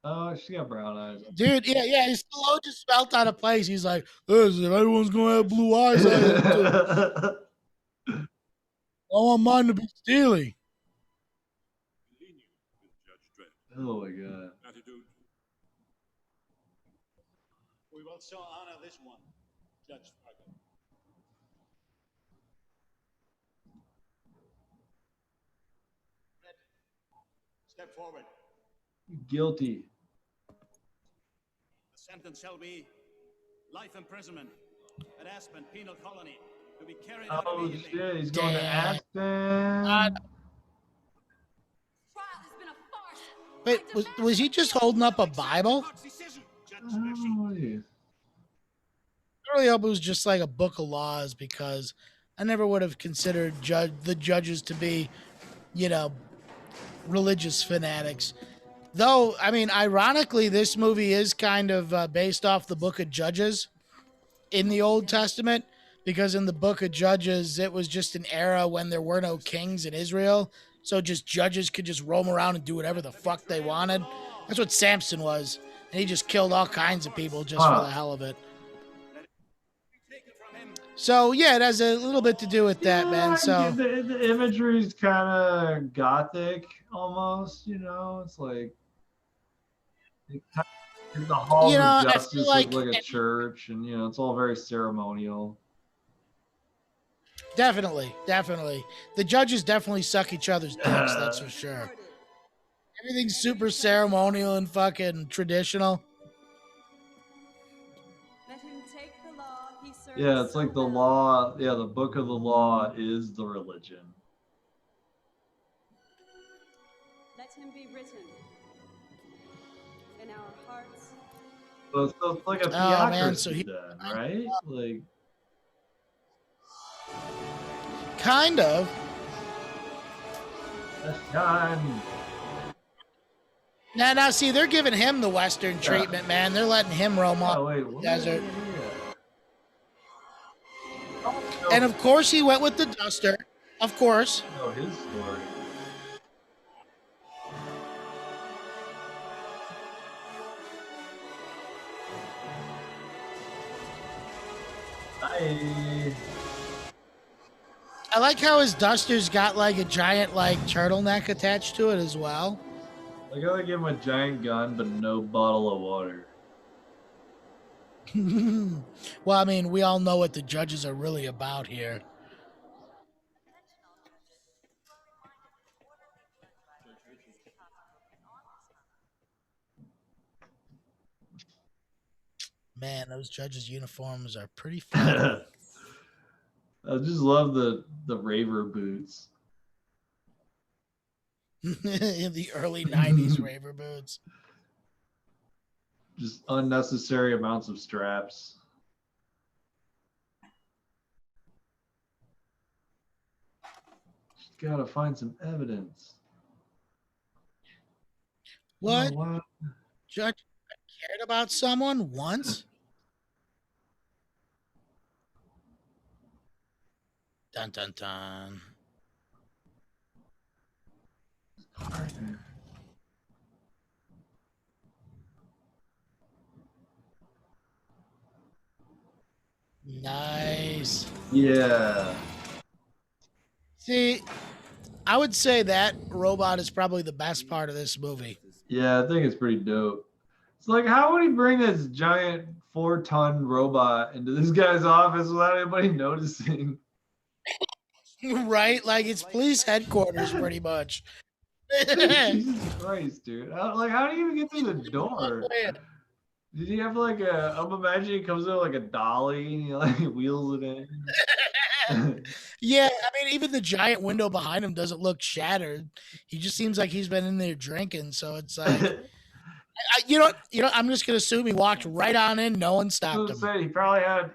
Oh, she got brown eyes. Dude, yeah, he's still just felt out of place. He's like, listen, if everyone's gonna have blue eyes, I want mine to be steely. Oh my god. We will so honor this one, Judge Dredd. Step forward. Guilty. The sentence shall be life imprisonment at Aspen Penal Colony to be carried out Oh immediately. shit, he's going to Aspen. Wait, was he just holding up a Bible? Oh, yeah. I really hope it was just like a book of laws because I never would have considered the judges to be, religious fanatics. Though, I mean, ironically, this movie is kind of based off the book of Judges in the Old Testament because in the book of Judges, it was just an era when there were no kings in Israel. So just judges could just roam around and do whatever the fuck they wanted. That's what Samson was. And he just killed all kinds of people just for the hell of it. So, yeah, it has a little bit to do with that, man. So the imagery is kind of gothic almost, It's like the halls of justice look like a church, and it's all very ceremonial. Definitely. The judges definitely suck each other's dicks, that's for sure. Everything's super ceremonial and fucking traditional. Let him take the law he serves. Yeah, it's like the law. Yeah, the book of the law is the religion. Let him be written in our hearts. So it's like a theocracy then, right? Like, kind of. That's done. Now, see, they're giving him the Western treatment, man. They're letting him roam off the desert. And of course, he went with the duster. Of course. I know his story. I like how his duster's got like a giant like turtleneck attached to it as well. I gotta give him a giant gun, but no bottle of water. Well, I mean, we all know what the judges are really about here. Man, those judges' uniforms are pretty flattering. I just love the raver boots. In the early 90s raver boots. Just unnecessary amounts of straps. Just gotta find some evidence. What? Oh, wow. Judge cared about someone once? Dun dun dun. Nice. Yeah. See, I would say that robot is probably the best part of this movie. Yeah, I think it's pretty dope. It's like, how would he bring this giant 4-ton robot into this guy's office without anybody noticing? Right? Like it's police headquarters, pretty much. Jesus Christ, dude. How do you even get through the door? Did he have like I'm imagining he comes in with like a dolly and he like wheels it in. Yeah, I mean, even the giant window behind him doesn't look shattered. He just seems like he's been in there drinking. So it's like, you know, I'm just gonna assume he walked right on in. No one stopped him. He probably had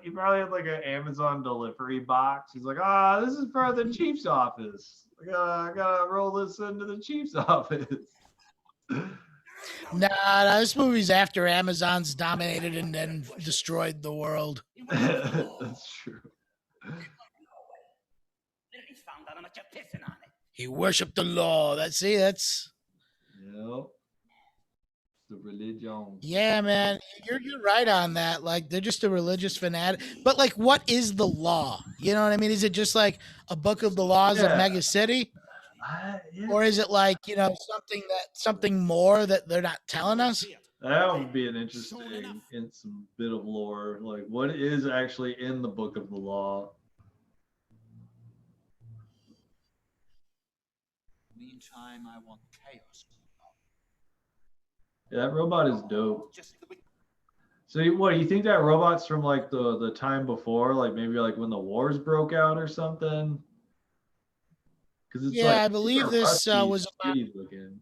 like an Amazon delivery box. He's like, this is for the chief's office. I gotta roll this into the chief's office. Nah, this movie's after Amazon's dominated and then destroyed the world. That's true. He worshipped the law. That's. Yep. The religion. Yeah, man, you're right on that. Like they're just a religious fanatic. But like, what is the law? You know what I mean? Is it just like a book of the laws of Mega City? Yeah. Or is it like, something more that they're not telling us? That would be an interesting some bit of lore. Like, what is actually in the book of the law? Meantime, I want chaos. Yeah, that robot is dope. So, what you think that robot's from like the time before, like maybe like when the wars broke out or something? Because it's I believe this was about. Looking.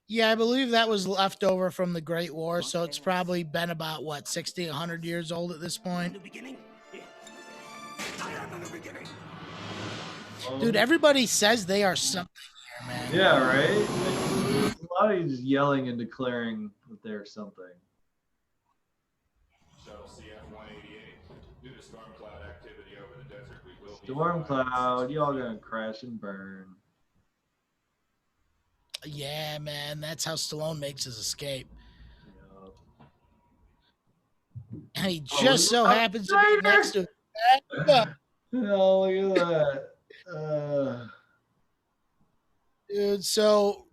Yeah, I believe that was left over from the Great War, so it's probably been about 60, 100 years old at this point. Dude, everybody says they are something here, man. Yeah, right? There's a lot of you just yelling and declaring that they're something. Shuttle CF-188. Due to storm cloud activity over the desert, we will be... Storm cloud, y'all gonna crash and burn. Yeah, man, that's how Stallone makes his escape. Yep. And he just so happens to be next to... Oh, look at that. Dude, so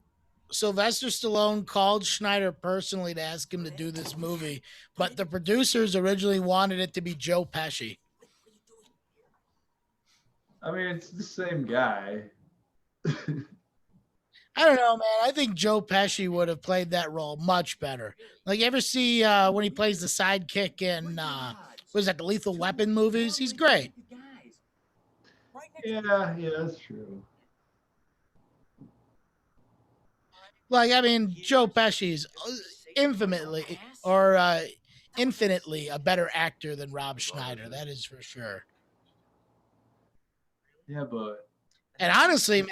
Sylvester Stallone called Schneider personally to ask him to do this movie, but the producers originally wanted it to be Joe Pesci. I mean, it's the same guy. I don't know, man. I think Joe Pesci would have played that role much better. Like, you ever see when he plays the sidekick in, what is that, the Lethal Weapon movies? He's great. Yeah, that's true. Like, I mean, Joe Pesci's infinitely a better actor than Rob Schneider. That is for sure. Yeah, but... And honestly, man,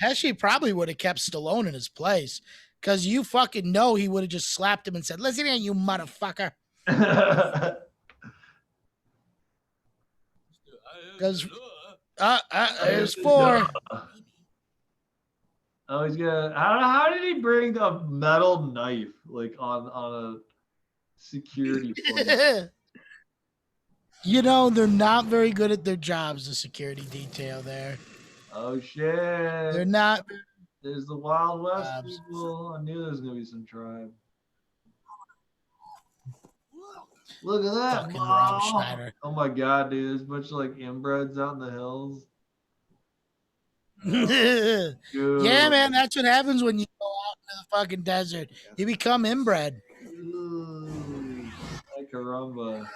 Pesci probably would have kept Stallone in his place because you fucking know he would have just slapped him and said, "Listen here, you motherfucker." Because there's 4. Oh, he's gonna. How did he bring the metal knife like on a security point? They're not very good at their jobs. The security detail there. Oh shit! They're not. There's the Wild West people. I knew there was gonna be some tribe. Look at that, Fucking Rob Mom. Schneider. Oh my god, dude, there's a bunch of like inbreds out in the hills. Dude. Yeah, man, that's what happens when you go out into the fucking desert. You become inbred. Ooh, ay, caramba.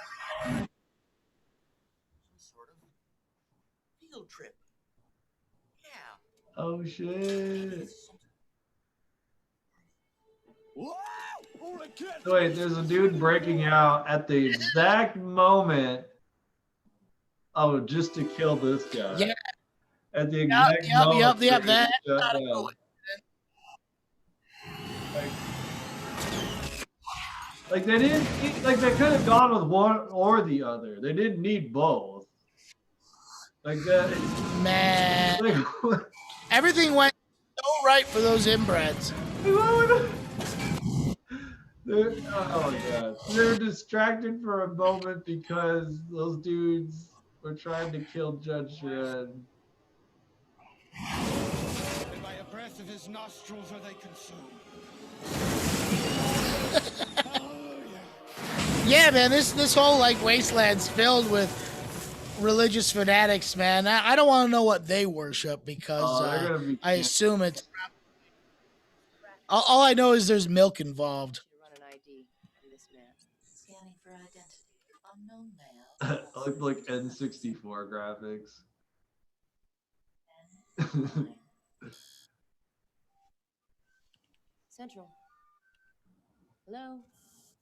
Field trip. Yeah. Oh shit. So wait, there's a dude breaking out at the exact moment. Oh, just to kill this guy. Yeah. At the exact moment. Yep. that he That's shut not a down. coincidence. Like they didn't, like they could have gone with one or the other. They didn't need both. Like that, Man. like, Everything went so right for those inbreds. oh my god, they're distracted for a moment because those dudes were trying to kill Judge Dredd. And by a breath of his nostrils are they consumed. Yeah, man, this whole like wasteland's filled with religious fanatics, man. I don't want to know what they worship because I assume it's. All I know is there's milk involved. Run an ID on this man. Scanning for identity. Unknown male. I look like N64 graphics. Central. Hello.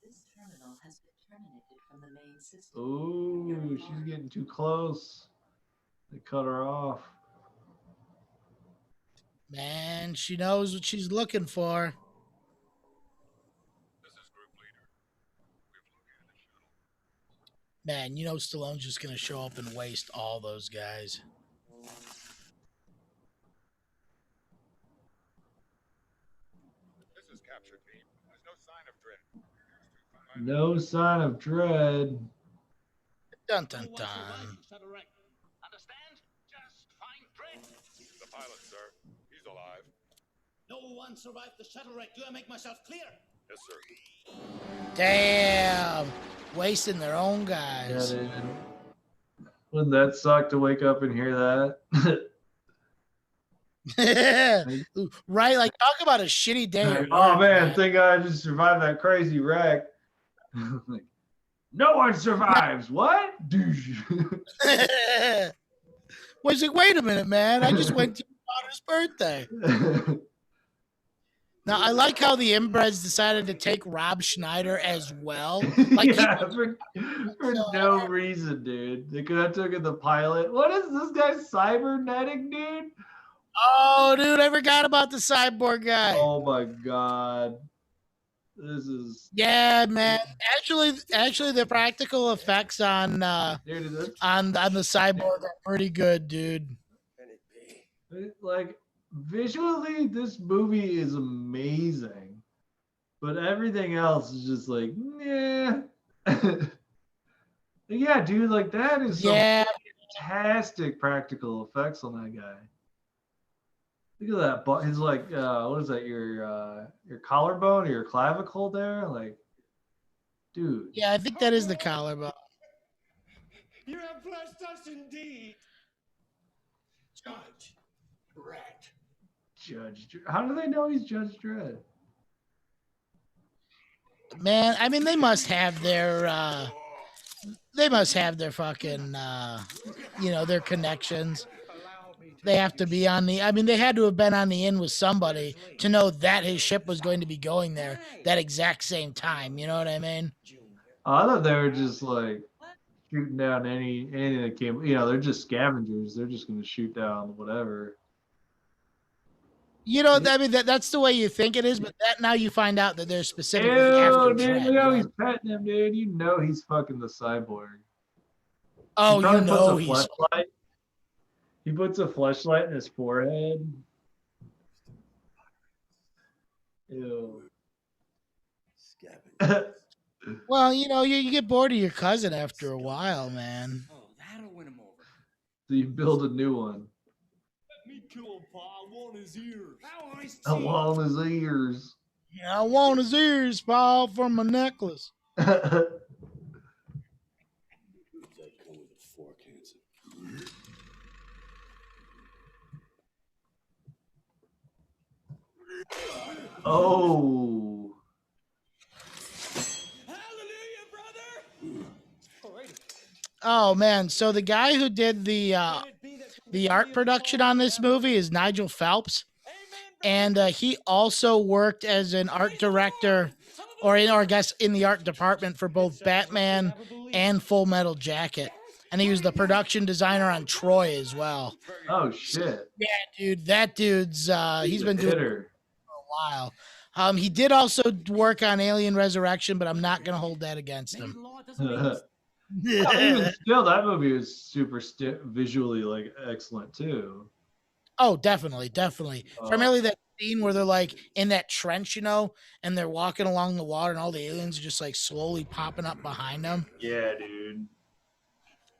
This terminal has been terminated from the main system. Ooh, she's getting too close. They cut her off. Man, she knows what she's looking for. This is group leader. We've located the shuttle. Man, you know Stallone's just gonna show up and waste all those guys. This is capture team. There's no sign of Dredd. No sign of Dredd. Dun dun dun. Understand? Just find Dredd. The pilot, sir. He's alive. No one survived the shuttle wreck. Do I make myself clear? Yes, sir. Damn, wasting their own guys. Yeah, dude. Wouldn't that suck to wake up and hear that? Right, like talk about a shitty day. at Oh work, man, thank God I just survived that crazy wreck. Like, no one survives. What? Douche. Was like, wait a minute, man. I just went to your daughter's birthday. Now I like how the inbreds decided to take Rob Schneider as well. Like yeah, for no reason, dude. They could have taken the pilot. What is this guy cybernetic, dude? Oh, dude, I forgot about the cyborg guy. Oh my god. This is Yeah, man. Actually, the practical effects on the cyborg are pretty good, dude. like visually, this movie is amazing, but everything else is just like, yeah. Yeah, dude, like that is some fantastic practical effects on that guy. Look at that, but he's like, what is that? Your collarbone or your clavicle there, like, dude. Yeah, I think that is the collarbone. You have blessed us indeed. Judge Dredd. Judge Dredd. How do they know he's Judge Dredd? Man, I mean, they must have their fucking, their connections. They have to be on the, I mean, they had to have been on the inn with somebody to know that his ship was going to be going there that exact same time. You know what I mean? I thought they were just like shooting down anything that came, they're just scavengers. They're just going to shoot down whatever. You know, I mean, that's the way you think it is, but that now you find out that they're specifically after Dude, Dredd, look how he's petting him, dude. You know he's fucking the cyborg. Oh, He probably you know puts a he's. fleshlight. He puts a fleshlight in his forehead. Ew. Well, you get bored of your cousin after a while, man. Oh, that'll win him over. So you build a new one. Let me kill him, Pa. I want his ears. I want his teeth. Along his ears. I want his ears fall from my necklace. Oh. Oh man, so the guy who did the art production on this movie is Nigel Phelps, and he also worked as an art director, or I guess in the art department for both Batman and Full Metal Jacket, and he was the production designer on Troy as well. Oh shit. Yeah, dude, that dude's he's been doing it hitter. for a while. He did also work on Alien Resurrection, but I'm not gonna hold that against him. Even still, that movie is super visually like excellent too. Oh, definitely. Primarily that scene where they're like in that trench, and they're walking along the water, and all the aliens are just like slowly popping up behind them. Yeah, dude.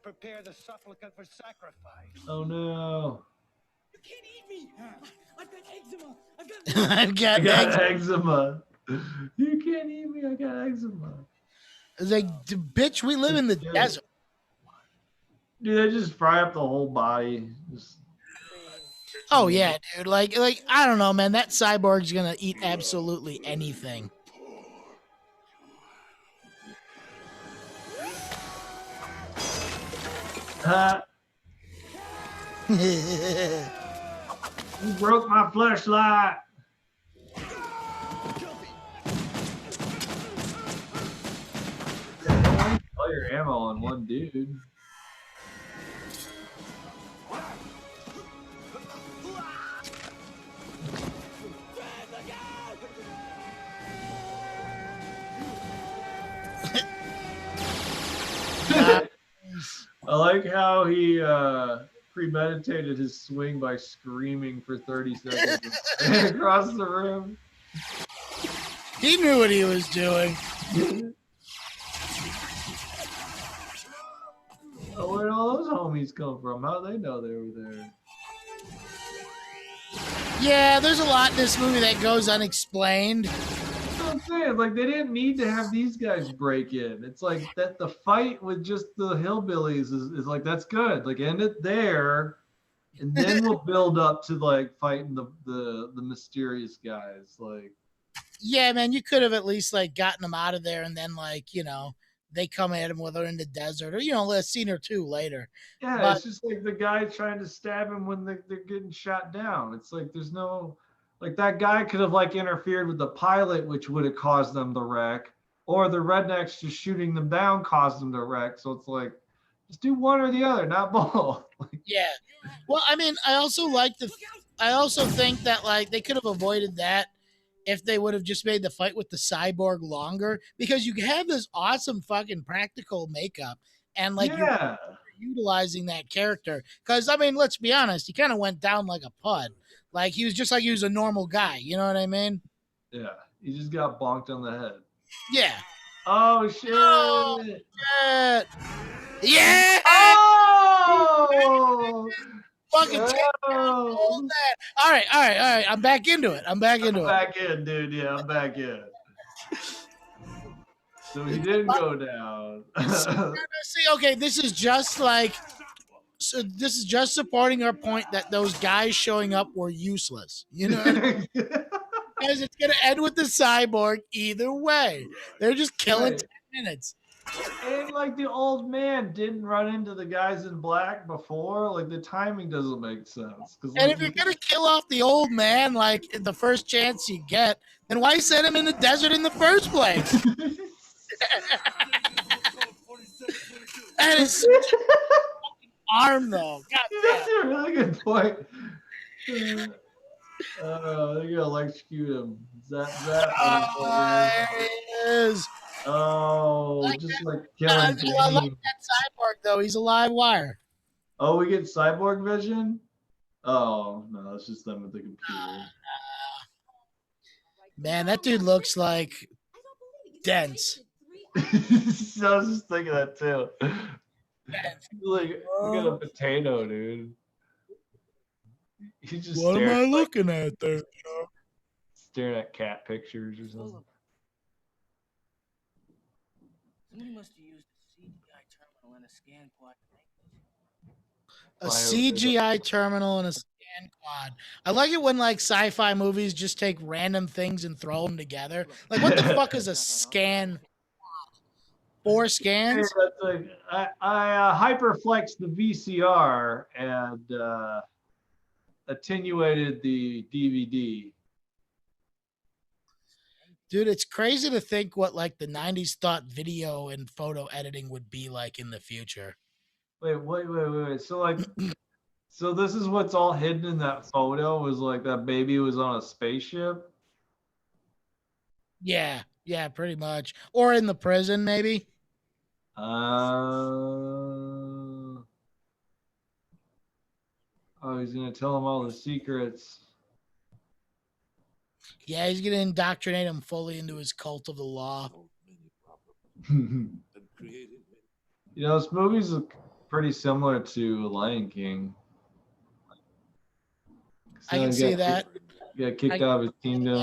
Prepare the supplicant for sacrifice. Oh no. You can't eat me. I've got eczema. I've got eczema. You can't eat me. I got eczema. It's like, bitch, we live in the desert. Dude, they just fry up the whole body. Oh yeah, dude. Like I don't know, man. That cyborg's gonna eat absolutely anything. You broke my flashlight. All your ammo on one dude. I like how he premeditated his swing by screaming for 30 seconds across the room. He knew what he was doing. Oh, where'd all those homies come from? How'd they know they were there? Yeah, there's a lot in this movie that goes unexplained. That's what I'm saying. Like, they didn't need to have these guys break in. It's like that the fight with just the hillbillies is like, that's good. Like, end it there, and then we'll build up to like fighting the mysterious guys. Like, yeah, man, you could have at least like gotten them out of there, and then like they come at him whether in the desert or a scene or two later. yeah, But it's just like the guy trying to stab him when they're getting shot down. It's like there's no, like, that guy could have like interfered with the pilot, which would have caused them to wreck, or the rednecks just shooting them down caused them to wreck. So it's like, just do one or the other, not both. yeah, well, I mean, I also think that like they could have avoided that if they would have just made the fight with the cyborg longer, because you have this awesome fucking practical makeup, and like Yeah. you're utilizing that character. Because I mean, let's be honest, he kind of went down like a pud. Like he was a normal guy. You know what I mean? Yeah, he just got bonked on the head. Yeah. Oh shit! Oh, shit. Yeah. Oh! Fucking take all that. All right. I'm back into it. I'm back in, dude. Yeah, I'm back in. So he didn't go down. See, okay, this is just supporting our point that those guys showing up were useless. You know, because it's gonna end with the cyborg either way. They're just killing 10 minutes. And like the old man didn't run into the guys in black before. Like the timing doesn't make sense. And if you're gonna kill off the old man like the first chance you get, then why send him in the desert in the first place? That is such a fucking arm, though. God damn. That's a really good point. They're gonna electrocute him. Zap. There he is. Oh, just like killing. I like that cyborg though. He's a live wire. Oh, we get cyborg vision. Oh no, it's just them with the computer. Man, that dude looks like dense. I was just thinking that too. Like, look at a potato, dude. He's just what am I looking at there? Staring at cat pictures or something. Somebody must have used a CGI terminal and a scan quad. A CGI terminal and a scan Quad. I like it when like sci-fi movies just take random things and throw them together. Like, what the fuck is a scan? 4 Hey, scans? that's like I hyperflexed the VCR and attenuated the DVD. Dude, it's crazy to think what like the 90s thought video and photo editing would be like in the future. Wait. So this is what's all hidden in that photo was like that baby was on a spaceship. Yeah, pretty much. Or in the prison, maybe. Oh, he's gonna tell him all the secrets. Yeah, he's gonna indoctrinate him fully into his cult of the law. You know, this movie's pretty similar to Lion King. I can see that. He got kicked out of his kingdom.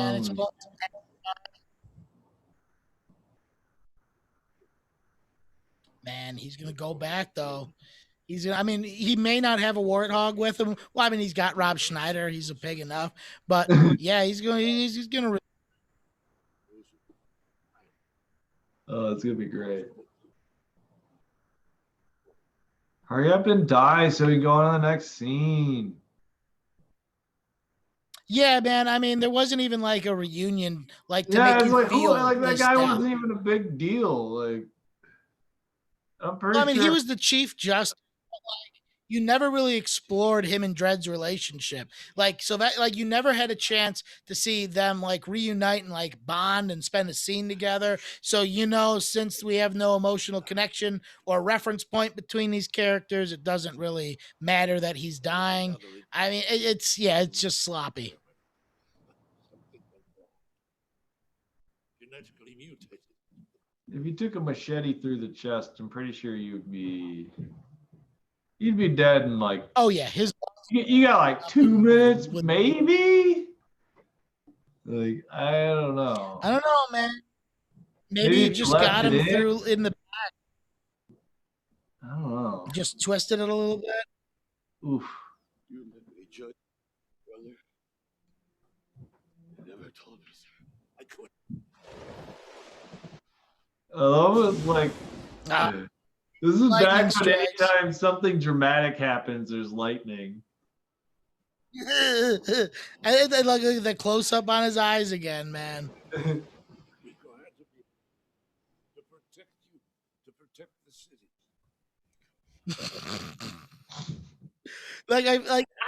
Man, he's gonna go back though. He's gonna. I mean, he may not have a warthog with him. Well, I mean, he's got Rob Schneider. He's a pig enough. But yeah, he's gonna. He's gonna. Oh, it's gonna be great. Hurry up and die so we can go on to the next scene. Yeah, man. I mean, there wasn't even like a reunion, like to Yeah, make it's you like, feel like that missed guy out. wasn't even a big deal. Like, I'm pretty Well, I mean, sure. he was the chief justice. You never really explored him and Dredd's relationship. Like, so that, like, you never had a chance to see them, like, reunite and, like, bond and spend a scene together. So, you know, since we have no emotional connection or reference point between these characters, it doesn't really matter that he's dying. I mean, it's just sloppy. If you took a machete through the chest, I'm pretty sure you'd be dead in like. Oh yeah, you got like 2 minutes, maybe. Like, I don't know. I don't know, man. Maybe you just got him through in the back. I don't know. Just twisted it a little bit. Oof. You remember a judge, brother? You never told me, sir. I couldn't. Oh, it's like. This is back when strikes. anytime something dramatic happens, there's lightning. And then look at the close up on his eyes again, man. We glad to protect you, to protect the city.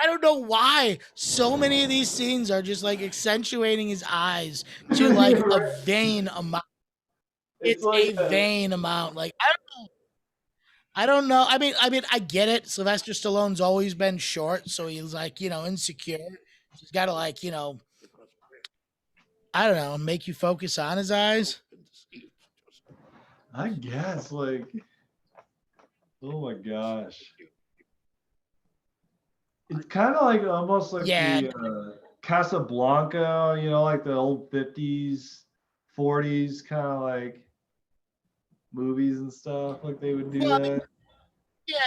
I don't know why so many of these scenes are just like accentuating his eyes to like a vain amount. It's like a vain amount. Like, I don't know. I mean, I get it. Sylvester Stallone's always been short, so he's like, you know, insecure. He's got to like, you know, I don't know, make you focus on his eyes. I guess, like, oh my gosh. It's kind of like almost like the Casablanca, you know, like the old 50s, 40s kind of like movies and stuff. Like they would do that. Yeah.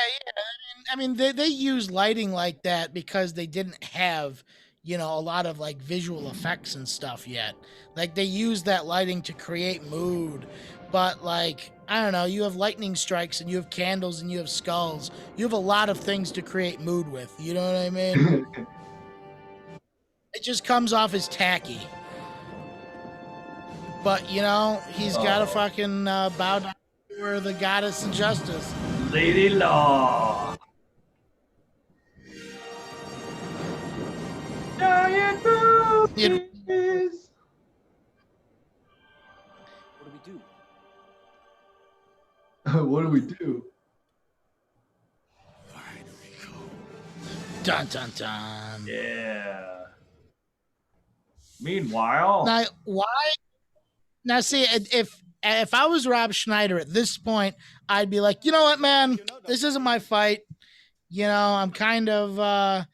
I mean, they use lighting like that because they didn't have, you know, a lot of like visual effects and stuff yet. Like they use that lighting to create mood. But like, I don't know, you have lightning strikes and you have candles and you have skulls. You have a lot of things to create mood with. You know what I mean? It just comes off as tacky. But, you know, he's got to fucking bow down to the goddess of justice. Lady Law. Giant boobies. What do we do? Dun dun dun. Yeah. Meanwhile. Now, why? Now, see, if I was Rob Schneider at this point, I'd be like, you know what, man, this isn't my fight. You know, I'm kind of,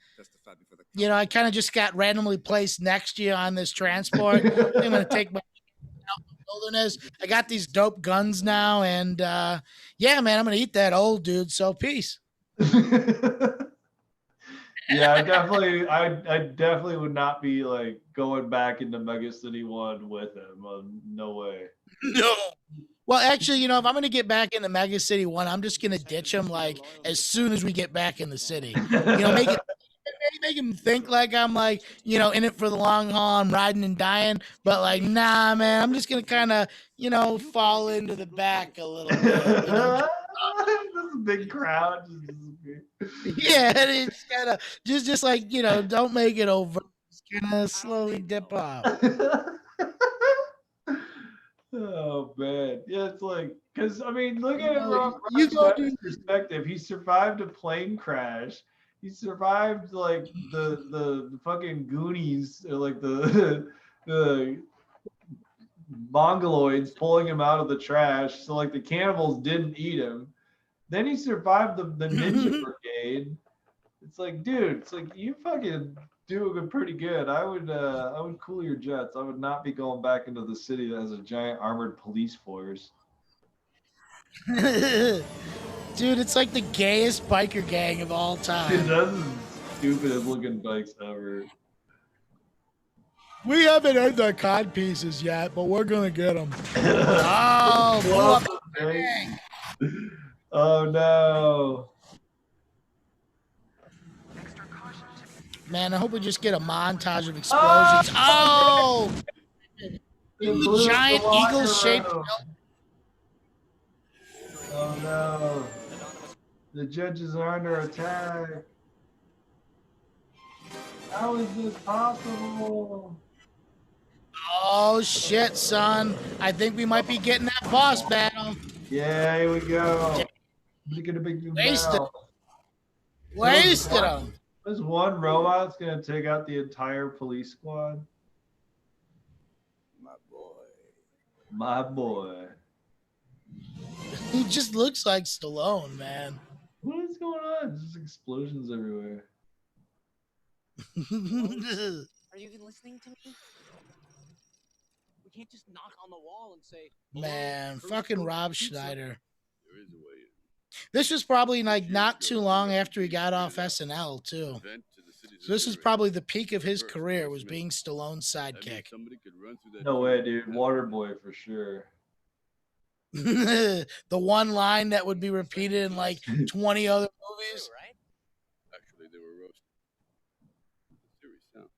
you know, I kind of just got randomly placed next to you on this transport. I'm going to take my out in the wilderness. I got these dope guns now, and yeah, man, I'm going to eat that old dude. So peace. Yeah, I definitely would not be like going back into Mega City 1 with him. No way. No. Well, actually, if I'm gonna get back into Mega City 1, I'm just gonna ditch him like as soon as we get back in the city. Make him think like I'm like, in it for the long haul, I'm riding and dying. But like, nah, man, I'm just gonna kind of, fall into the back a little bit. This big crowd. Yeah, and it's kind of just like, don't make it over. Just kind of slowly dip off. Oh man, yeah, it's like because I mean, look at it You from go Rob perspective. He survived a plane crash. He survived like the fucking Goonies, or like the mongoloids pulling him out of the trash. So like the cannibals didn't eat him. Then he survived the ninja brigade. It's like, dude, it's like you fucking doing pretty good. I would cool your jets. I would not be going back into the city that has a giant armored police force. Dude, it's like the gayest biker gang of all time. Dude, that's the stupidest looking bikes ever. We haven't had the cod pieces yet, but we're gonna get them. Oh no. Man, I hope we just get a montage of explosions. Oh! Giant eagle-shaped. Oh no. The judges are under attack. How is this possible? Oh shit, son. I think we might be getting that boss battle. Yeah, here we go. Making a big Wasted. Wasted him. This one robot's gonna take out the entire police squad. My boy. He just looks like Stallone, man. What is going on? There's just explosions everywhere. Are you even listening to me? We can't just knock on the wall and say, man, fucking Rob Schneider. This was probably like not too long after he got off SNL too. So this is probably the peak of his career, was being Stallone's sidekick. No way, dude. Waterboy for sure. The one line that would be repeated in like 20 other movies. Actually, they were roasted. Serious sound.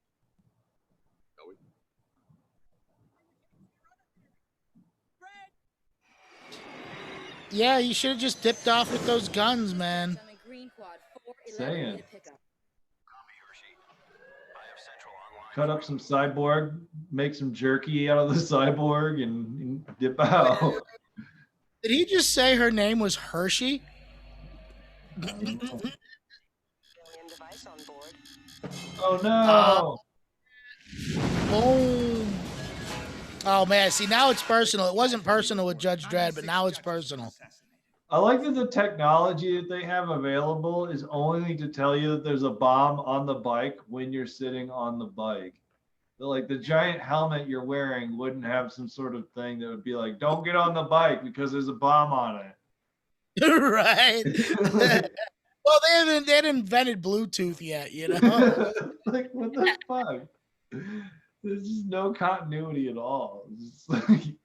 Shall we? Yeah, you should have just dipped off with those guns, man. Saying. Cut up some cyborg, make some jerky out of the cyborg, and dip out. Did he just say her name was Hershey? Oh no! Boom! Oh man, see now it's personal. It wasn't personal with Judge Dredd, but now it's personal. I like that the technology that they have available is only to tell you that there's a bomb on the bike when you're sitting on the bike. But like the giant helmet you're wearing wouldn't have some sort of thing that would be like, don't get on the bike because there's a bomb on it. Right. Well, they hadn't invented Bluetooth yet, you know? Like, what the fuck? There's just no continuity at all. It's just like...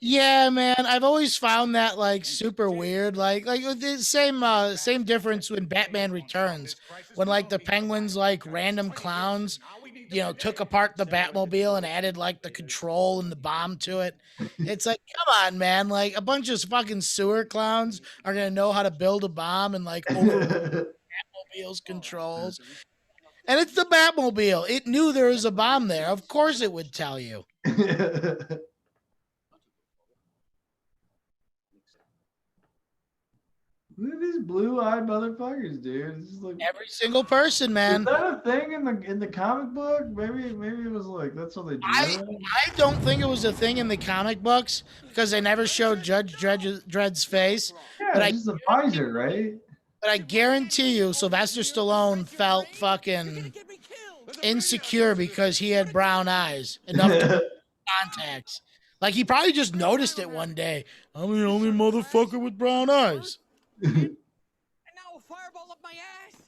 Yeah, man. I've always found that like super weird. Like the same difference when Batman Returns, when like the Penguins, like random clowns, took apart the Batmobile and added like the control and the bomb to it. It's like, come on, man. Like a bunch of fucking sewer clowns are gonna know how to build a bomb and like over Batmobile's controls. And it's the Batmobile. It knew there was a bomb there. Of course it would tell you. Look at these blue-eyed motherfuckers, dude. It's just like every single person, man. Is that a thing in the comic book? Maybe it was like that's what they do. I don't think it was a thing in the comic books because they never showed Judge Dredd's face. Yeah, but it's just a visor, right? But I guarantee you, Sylvester Stallone felt fucking insecure because he had brown eyes, enough contacts. Like he probably just noticed it one day. I'm the only motherfucker with brown eyes. and now a fireball up my ass.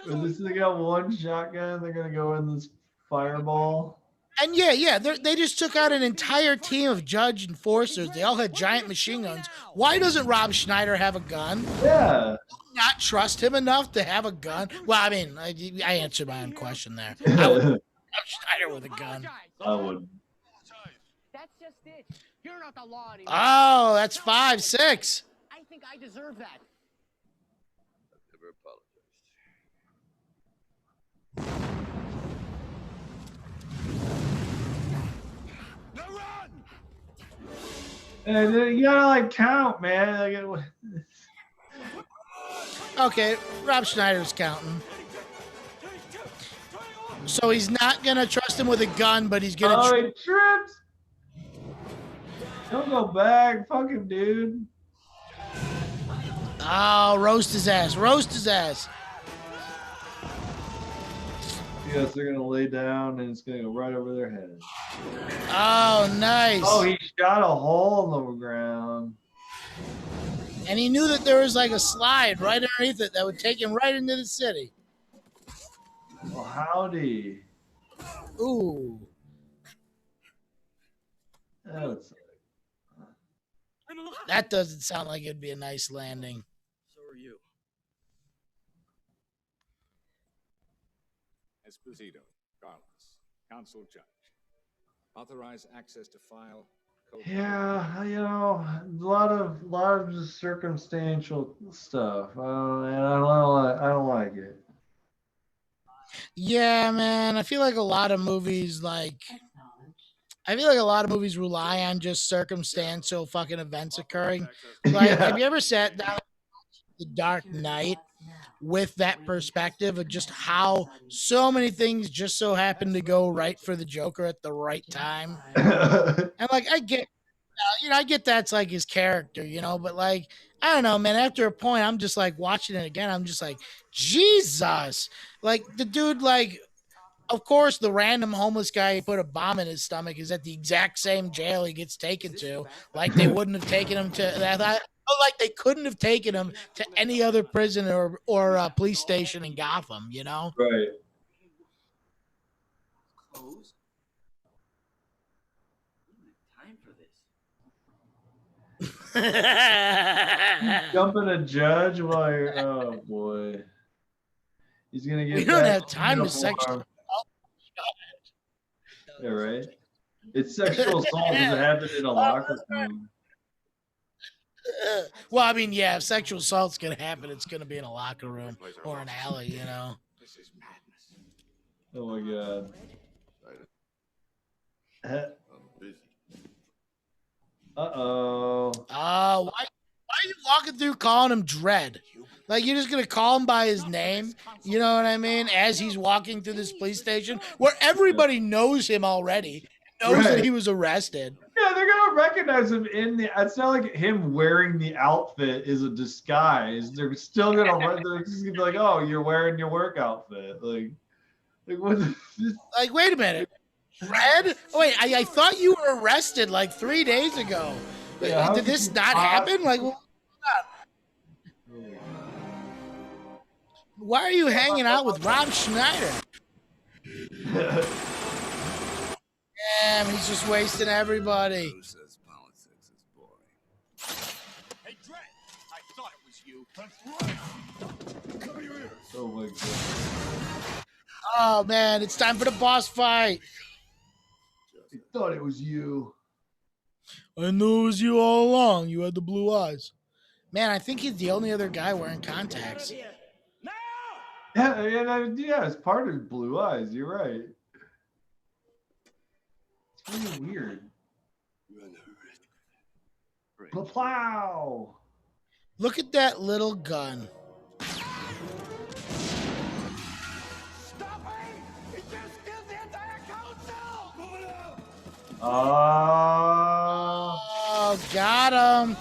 But this they got one shotgun. They're gonna go in this fireball. And yeah, they just took out an entire team of judge enforcers. They all had giant machine guns. Why doesn't Rob Schneider have a gun? Yeah. Not trust him enough to have a gun? Well, I mean, I answered my own question there. I would Rob Schneider with a gun. I would. That's just it. You're not the law anymore. Oh, that's 5-6. I think I deserve that. Never apologized. And you gotta like count, man. Like, Okay, Rob Schneider's counting. So he's not gonna trust him with a gun, but he's gonna. Oh, he tripped. Don't go back, fuck him, dude. Oh, roast his ass! Roast his ass! Yes, they're gonna lay down, and it's gonna go right over their head. Oh, nice! Oh, he shot a hole in the ground. And he knew that there was like a slide right underneath it that would take him right into the city. Well, howdy. Ooh. That doesn't sound like it'd be a nice landing. So are you. Esposito, Carlos, Council Judge. Authorize access to file. Yeah, you know, a lot of just circumstantial stuff. And I don't like it. Yeah, man. I feel like a lot of movies rely on just circumstantial fucking events occurring. Like, have you ever sat down The Dark Knight with that perspective of just how so many things just so happen to go right for the Joker at the right time? And like, I get that's like his character, but like, I don't know, man. After a point, I'm just like watching it again. I'm just like, Jesus, like the dude, like, of course, the random homeless guy who put a bomb in his stomach is at the exact same jail he gets taken to. Like they wouldn't have taken him to that. Like they couldn't have taken him to any other prison or police station in Gotham, Right. Close. Time for this. Jumping a judge while you're, oh boy. He's gonna get. We don't have time to sexual. Yeah, right. It's sexual assault. Does it happen in a locker room? Well, I mean, yeah, if sexual assault's gonna happen, it's gonna be in a locker room or an alley, This is madness. Oh my god. Uh-oh. Why are you walking through calling him Dredd? Like, you're just going to call him by his name, you know what I mean, as he's walking through this police station where everybody knows him already, knows that he was arrested. Yeah, they're going to recognize him it's not like him wearing the outfit is a disguise. They're still going to be like, oh, you're wearing your work outfit. Like what? Like, wait a minute. Dredd? Oh, wait, I thought you were arrested like 3 days ago. Yeah, did this not happen? Like, why are you hanging out with Rob Schneider? Damn, he's just wasting everybody. Who says politics is boring? Hey, Dredd! I thought it was you. Cover your ears. Oh my god. Oh, man, it's time for the boss fight. I thought it was you. I knew it was you all along. You had the blue eyes. Man, I think he's the only other guy wearing contacts. Yeah, it's part of blue eyes. You're right. It's really weird. Plow! Look at that little gun. Stop him! He just killed the entire council! Move it out! Oh, got him.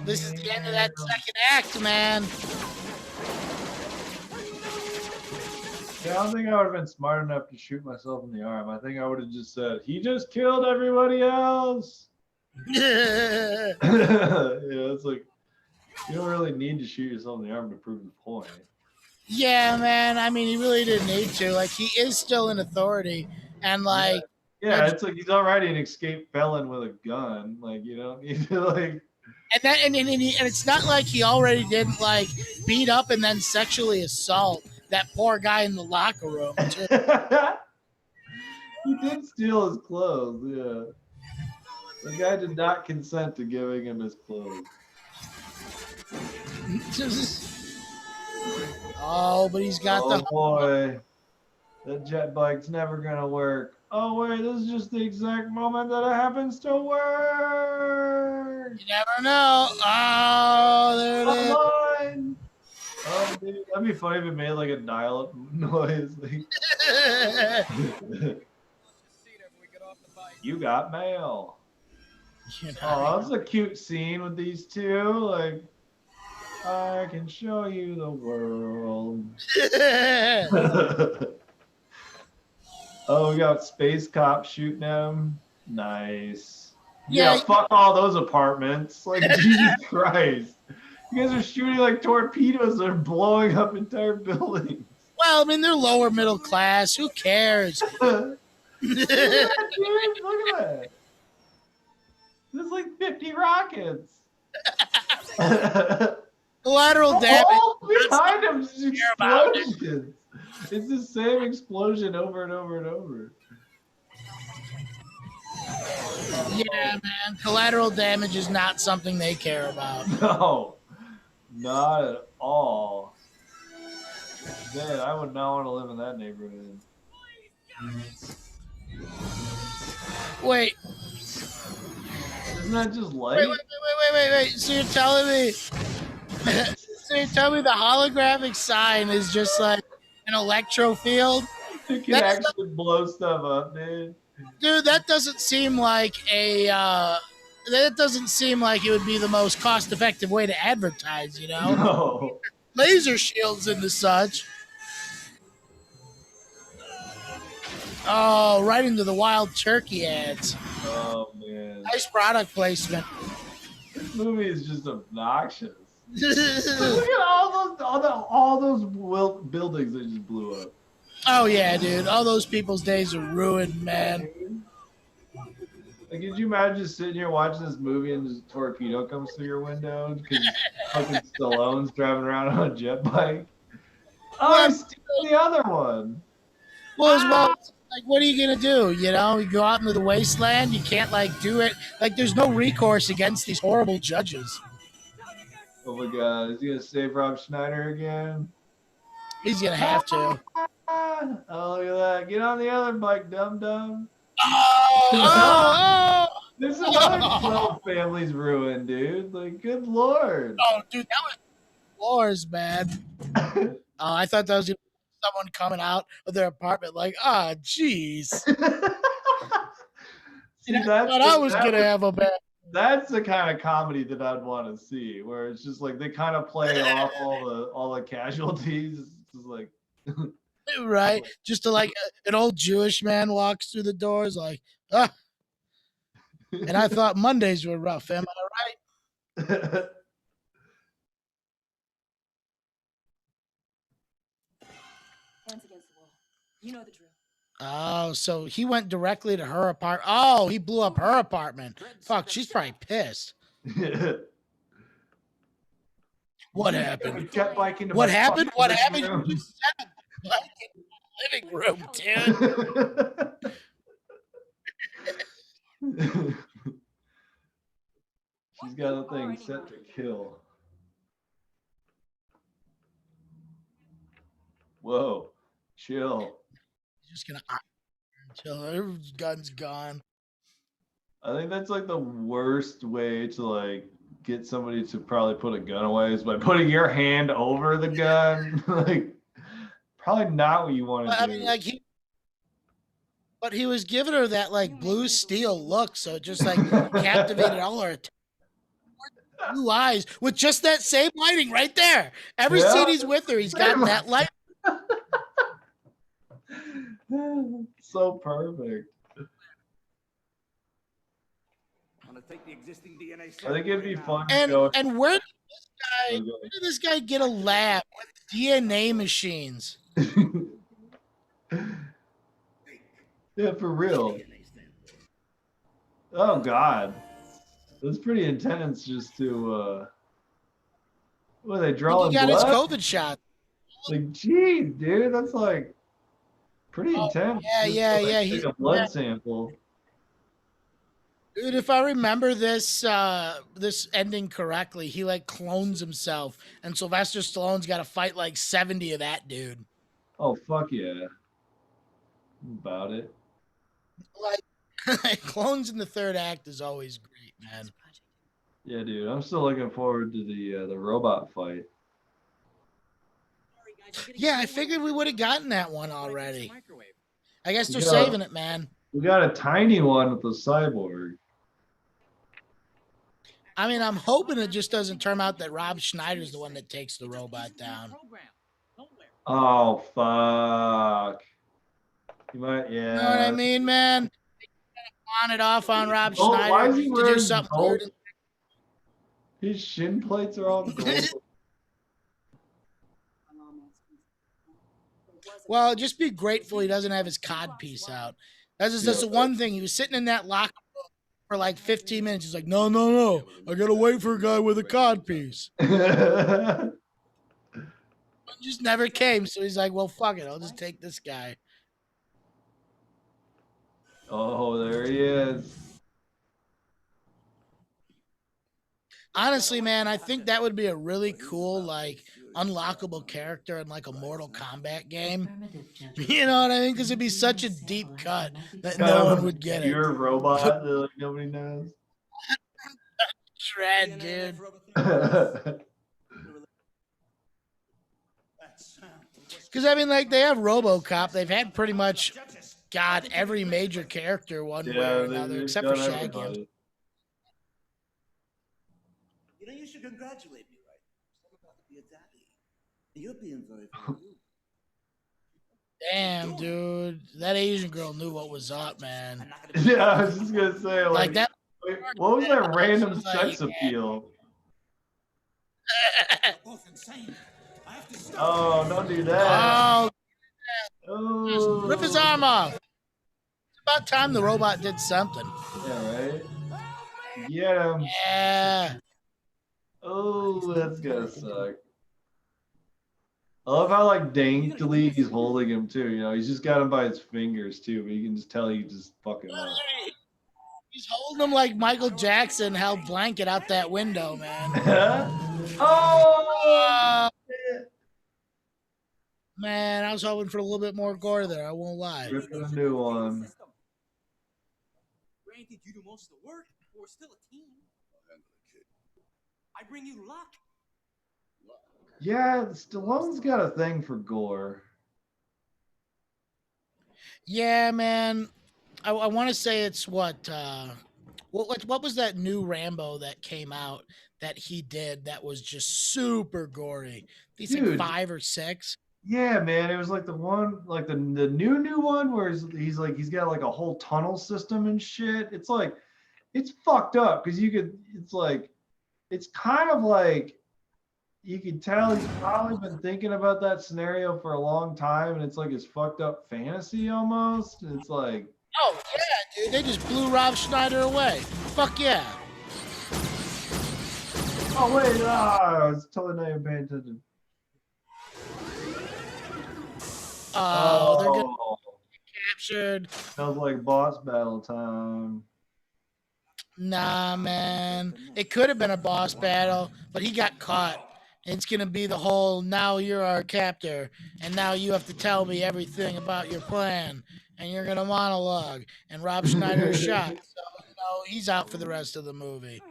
This is the end of that second act, man. Yeah, I don't think I would have been smart enough to shoot myself in the arm. I think I would have just said, he just killed everybody else. Yeah, it's like, you don't really need to shoot yourself in the arm to prove the point. Yeah, man. I mean, he really didn't need to. Like, he is still in authority, and like, Yeah, it's like he's already an escaped felon with a gun. Like, you don't need to like. and that, and it's not like he already didn't like beat up and then sexually assault that poor guy in the locker room. Too. He did steal his clothes. Yeah, the guy did not consent to giving him his clothes. Oh, but he's got Oh boy, that jet bike's never gonna work. Oh wait, this is just the exact moment that it happens to work. You never know. Oh, there it is. Online. Oh, dude, that'd be funny if it made like a dial-up noise. Like, you got mail. Oh, that's a cute scene with these two. Like, I can show you the world. Oh, we got space cops shooting at him. Nice. Yeah, fuck all those apartments. Like, Jesus Christ. You guys are shooting like torpedoes. They're blowing up entire buildings. Well, I mean, they're lower middle class. Who cares? Look at that, dude. Look at that. There's like 50 rockets. Collateral damage. All behind him is explosions. It's the same explosion over and over and over. Yeah, man. Collateral damage is not something they care about. No, not at all. Man, I would not want to live in that neighborhood. Wait. Isn't that just light? Wait. So you're telling me the holographic sign is just like an electro field? It can actually blow stuff up, dude. Dude, that doesn't seem like that doesn't seem like it would be the most cost-effective way to advertise, you know? No. Laser shields and the such. Oh, right into the wild turkey ads. Oh man. Nice product placement. This movie is just obnoxious. Look at all those buildings that just blew up. Oh yeah, dude. All those people's days are ruined, man. Like, could you imagine just sitting here watching this movie and this torpedo comes through your window because fucking Stallone's driving around on a jet bike? Oh, he's stealing the other one. Well, as well, like, what are you gonna do? You know, you go out into the wasteland. You can't like do it. Like, there's no recourse against these horrible judges. Oh my God, is he gonna save Rob Schneider again? He's gonna have to. Oh, look at that! Get on the other bike, dum dum. Oh! This is another 12 families ruined, dude. Like, good lord. Oh, dude, that was floors, man. I thought that was someone coming out of their apartment, like, jeez. See, I was gonna have a bad. That's the kind of comedy that I'd want to see, where it's just like they kind of play off all the casualties. It's just like. Right, just to like an old Jewish man walks through the doors like, and I thought Mondays were rough. Am I right? Hands against the wall. You know the drill. Oh, so he went directly to her apartment. Oh, he blew up her apartment. Fuck, she's probably pissed. What happened? What happened? What happened? You set a bike in the living room, dude. She's got a thing set to kill. Whoa, chill. Just gonna until her gun's gone. I think that's like the worst way to like get somebody to probably put a gun away is by putting your hand over the gun. Like, probably not what you want to do. I mean, like but he was giving her that like blue steel look, so it just like captivated all her blue eyes with just that same lighting right there. Every scene he's with her, he's got that light. So perfect. Take the existing DNA I think it'd be fun. And where did this guy get a lab with DNA machines. Yeah, for real. Oh God, that's pretty intense. Just to what are they I think drawing he got his blood? COVID shot. Like, geez, dude, that's like pretty intense. Yeah, Just yeah, to, like, yeah. take a blood sample. Dude, if I remember this this ending correctly, he like clones himself, and Sylvester Stallone's got to fight like 70 of that dude. Oh fuck yeah, about it. Like clones in the third act is always great, man. Yeah, dude, I'm still looking forward to the robot fight. Yeah, I figured we would have gotten that one already. I guess they're Yeah. saving it, man. We got a tiny one with the cyborg. I mean, I'm hoping it just doesn't turn out that Rob Schneider's the one that takes the robot down. Oh fuck. You might, yeah. You know what I mean, man? On it off on Rob Oh, why Schneider is he to do wearing something gold? weird. His shin plates are all gold. Well, just be grateful he doesn't have his cod piece out. That's the one thing. He was sitting in that locker room for like 15 minutes. He's like, no. I got to wait for a guy with a cod piece. It just never came. So he's like, well, fuck it. I'll just take this guy. Oh, there he is. Honestly, man, I think that would be a really cool, like, unlockable character in like a Mortal Kombat game. You know what I mean? Because it'd be such a deep cut that no one would get it. You're a robot that like nobody knows. Dredd, dude. Because I mean, like, they have RoboCop. They've had pretty much, God, every major character one way or another, except for Shaggy. You know, you should congratulate me, right? I'm about to be a daddy. You're being very rude. Damn, dude. That Asian girl knew what was up, man. Yeah, I was just gonna say, like that. Wait, what was that random Like, sex appeal? Oh, don't do that. Oh, rip his arm off. It's about time the robot did something. Yeah, right? Get him. Yeah. Oh, that's gonna suck. I love how like daintily he's holding him too. You know, he's just got him by his fingers too, but you can just tell he just fucking up. He's holding him like Michael Jackson held blanket out that window, man. Oh, man, I was hoping for a little bit more gore there. I won't lie. ripping a new one. Granted, you do most of the work, but we're still a team. I bring you luck. Yeah, Stallone's got a thing for gore. Yeah, man. I want to say it's what was that new Rambo that came out that he did that was just super gory? These like 5 or 6. Yeah, man, it was like the one, like the new one where he's got like a whole tunnel system and shit. It's like, it's fucked up because it's kind of like you can tell he's probably been thinking about that scenario for a long time, and it's like his fucked up fantasy almost. It's like, oh yeah, dude, they just blew Rob Schneider away. Fuck yeah. oh wait, I was totally not even paying attention. Oh, they're getting captured. Sounds like boss battle time. Nah, man. It could have been a boss battle, but he got caught. It's going to be the whole, now you're our captor, and now you have to tell me everything about your plan, and you're going to monologue, and Rob Schneider is shot. So, he's out for the rest of the movie.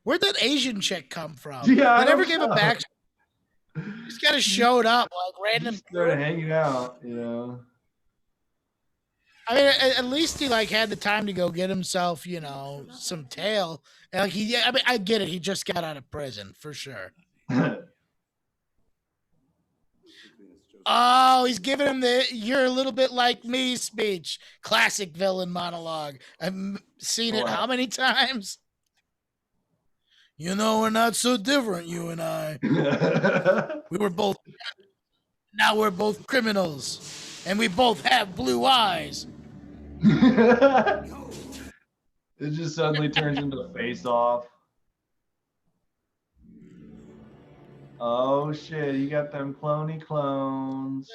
Where'd that Asian chick come from? Yeah, They never gave a back. Just kind of showed up, like random. Started hanging out, you know. I mean, at least he like had the time to go get himself, some tail. And like I get it. He just got out of prison for sure. Oh, he's giving him the "you're a little bit like me" speech. Classic villain monologue. I've seen it how many times? You know, we're not so different, you and I. We were both. Now we're both criminals, and we both have blue eyes. It just suddenly turns into Face Off. Oh shit, you got them cloney clones.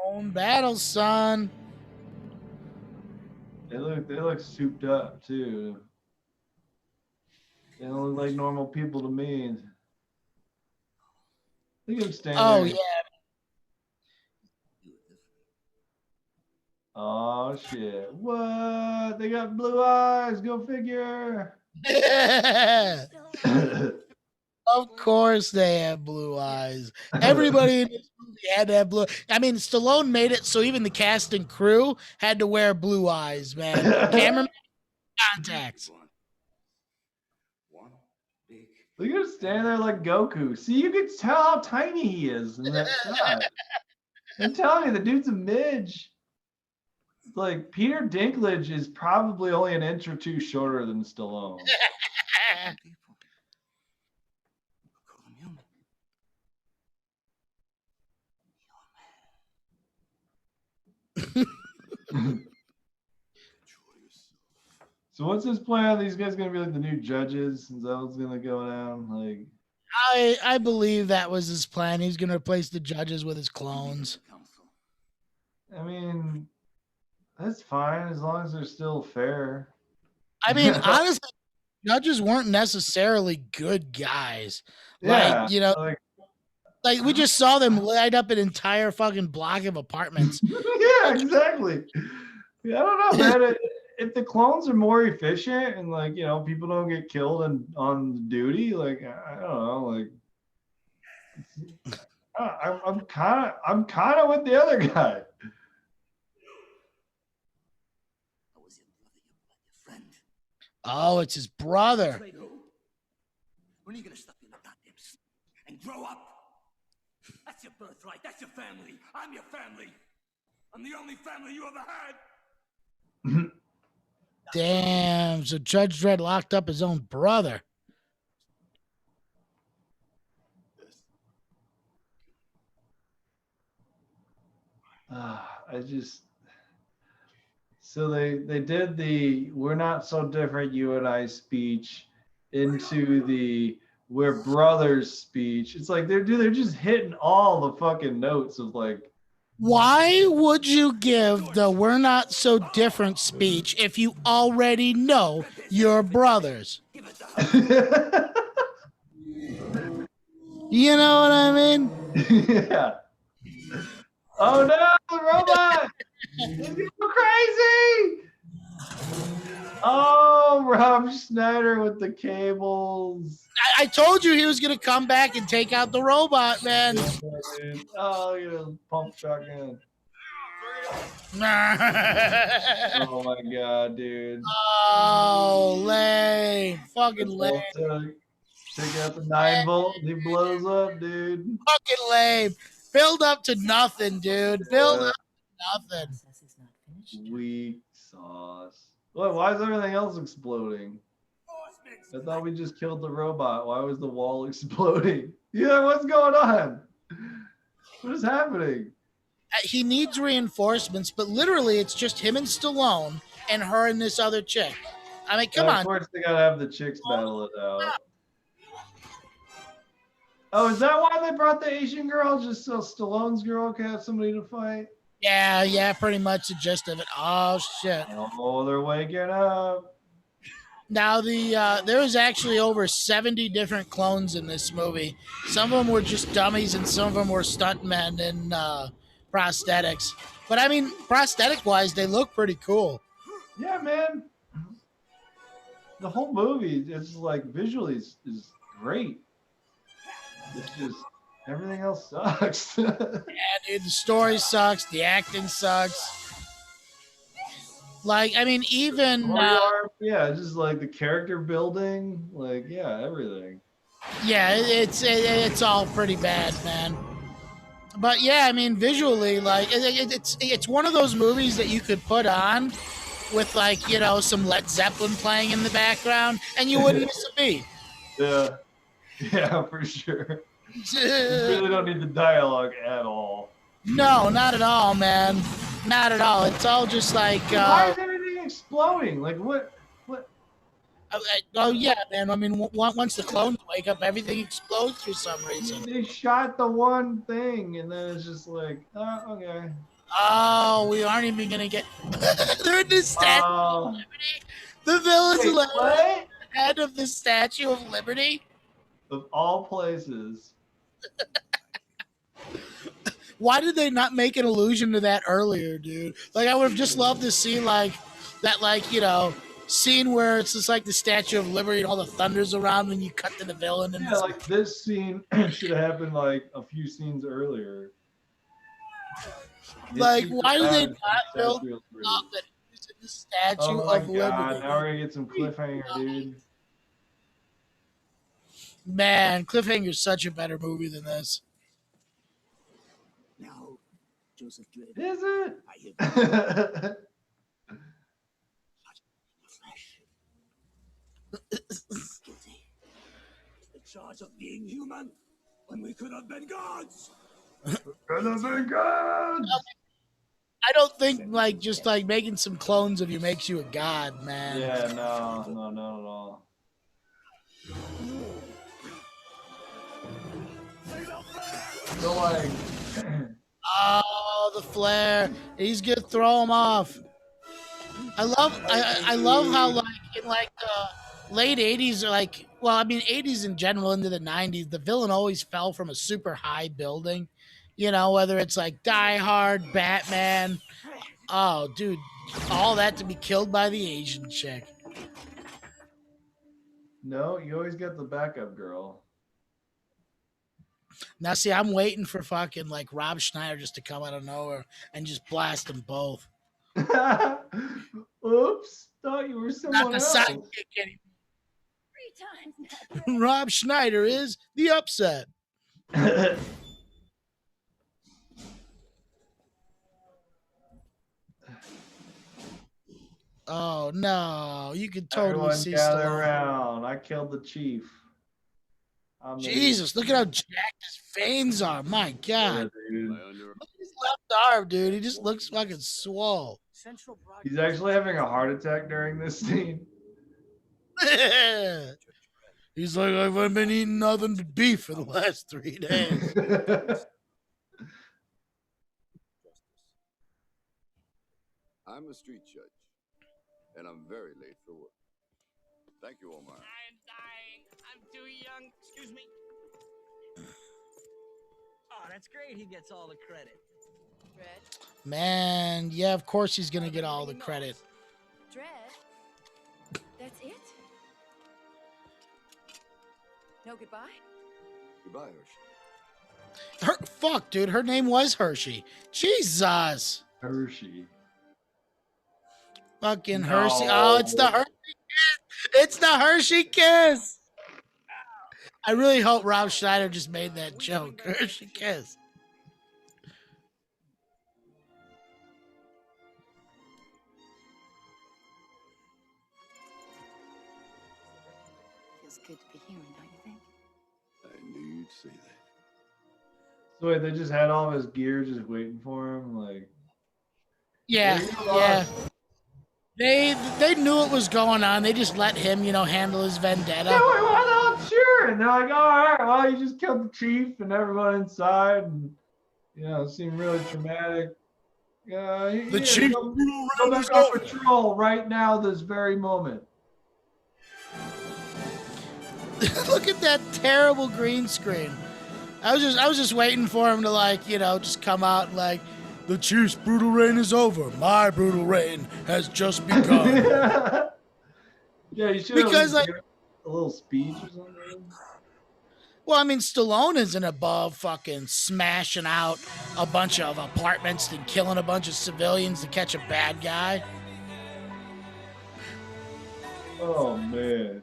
Own battle, son. They look souped up too. They don't look like normal people to me. Look at them standing Oh, there. yeah. Oh shit. What? They got blue eyes. Go figure. Of course they have blue eyes. Everybody in this movie had to have blue. I mean, Stallone made it so even the cast and crew had to wear blue eyes, man. Cameraman contacts. Look at him standing there like Goku. See, you can tell how tiny he is in that shot. I'm telling you, the dude's a midge. Like, Peter Dinklage is probably only an inch or two shorter than Stallone. So what's his plan? Are these guys gonna be like the new judges? Is that what's gonna go down? Like, I believe that was his plan. He's going to replace the judges with his clones. I mean, that's fine as long as they're still fair. I mean, honestly, judges weren't necessarily good guys. Yeah, Like, you know, like we just saw them light up an entire fucking block of apartments. Yeah, exactly. Yeah, I don't know, man. If the clones are more efficient and like, you know, people don't get killed on duty, like I don't know, like I'm kind of with the other guy. Oh, it's his brother. When are you gonna stop being a goddamn and grow up? That's your birthright. That's your family. I'm your family. I'm the only family you ever had. Damn. So Judge Dredd locked up his own brother. I just so they did the "we're not so different, you and I" speech into the "we're brothers" speech. It's like they're just hitting all the fucking notes of like. Why would you give the "we're not so different" speech if you already know you're brothers? You know what I mean? Yeah. Oh no, the robot! He's going crazy! Oh, Rob Schneider with the cables. I told you he was going to come back and take out the robot, man. Oh, look at him pump shotgun. Oh my god, dude. Oh, lame. Fucking lame. Take out the 9-volt and he blows up, dude. Fucking lame. Build up to nothing, dude. Build up to nothing. Weak sauce. What? Why is everything else exploding? I thought we just killed the robot. Why was the wall exploding? Yeah, what's going on? What is happening? He needs reinforcements, but literally it's just him and Stallone and her and this other chick. I mean, come on. Of course, they gotta have the chicks battle it out. Oh, is that why they brought the Asian girl? Just so Stallone's girl can have somebody to fight? Yeah, pretty much the gist of it. Oh, shit. Oh, they're waking up. Now, there was actually over 70 different clones in this movie. Some of them were just dummies, and some of them were stuntmen and prosthetics. But, I mean, prosthetic-wise, they look pretty cool. Yeah, man. The whole movie, it's like, visually is great. It's just, everything else sucks. Yeah, dude, the story sucks. The acting sucks. Like, I mean, even... yeah, just like the character building. Like, yeah, everything. Yeah, it's all pretty bad, man. But, yeah, I mean, visually, like, it's one of those movies that you could put on with like, you know, some Led Zeppelin playing in the background, and you wouldn't miss a beat. Yeah. Yeah, for sure. You really don't need the dialogue at all. No, not at all, man. Not at all. It's all just like. Why is everything exploding? Like what? Oh yeah, man. I mean, once the clones wake up, everything explodes for some reason. They shot the one thing, and then it's just like, oh, okay. Oh, we aren't even gonna get. They're in the Statue of Liberty. The villain's Wait, head of the Statue of Liberty. Of all places. Why did they not make an allusion to that earlier, dude? Like, I would have just loved to see like that, like, you know, scene where it's just like the Statue of Liberty and all the thunder's around when you cut to the villain. And Yeah, like this scene should have happened like a few scenes earlier. Like, why do they not build up that he's in the Statue of Liberty? Now we're gonna get some cliffhanger, dude. Man, Cliffhanger's such a better movie than this. Now, Joseph Dredd. Is it? I have guilty. The charge of being human when we could have been gods. Could have been gods. I don't think like just like making some clones of you makes you a god, man. Yeah, no, not at all. So like, oh, the flare! He's gonna throw him off. I love how like in like the late '80s, or like, well, I mean '80s in general into the '90s, the villain always fell from a super high building. You know, whether it's like Die Hard, Batman. Oh, dude, all that to be killed by the Asian chick. no, you always get the backup girl. Now, see, I'm waiting for fucking like Rob Schneider just to come out of nowhere and just blast them both. Oops, thought you were someone Not the else. sidekick anymore. 3 times. Rob Schneider is the upset. Oh no, you could totally Everyone see gather Stallone. around. I killed the chief. Jesus, look at how jacked his veins are. My God. Dude. Look at his left arm, dude. He just looks fucking swole. He's actually having a heart attack during this scene. He's like, I've been eating nothing but beef for the last 3 days. I'm a street judge, and I'm very late for work. Thank you, Omar. I'm dying. I'm too young. Excuse me. Oh, that's great. He gets all the credit. Dredd. Man, yeah, of course he's going to get all the credit. Dredd? That's it? No goodbye? Goodbye, Hershey. Fuck, dude. Her name was Hershey. Jesus. Hershey. Fucking No. Hershey. Oh, it's the Hershey kiss. It's the Hershey kiss. I really hope Rob Schneider just made that joke. Hershey kiss. Feels good to be human, don't you think? I knew you'd say that. So wait, they just had all of his gear just waiting for him, like. Yeah, yeah. They knew what was going on. They just let him, you know, handle his vendetta. Yeah, wait, why they're all cheering? They're like, all right, well, you just killed the chief and everyone inside, and you know, it seemed really traumatic. The chief go back on patrol right now, this very moment. Look at that terrible green screen. I was just waiting for him to, like, you know, just come out and like, the chief's brutal reign is over. My brutal reign has just begun. Yeah, you should Because, have like, a little speech or something. well, I mean, Stallone isn't above fucking smashing out a bunch of apartments and killing a bunch of civilians to catch a bad guy. Oh man.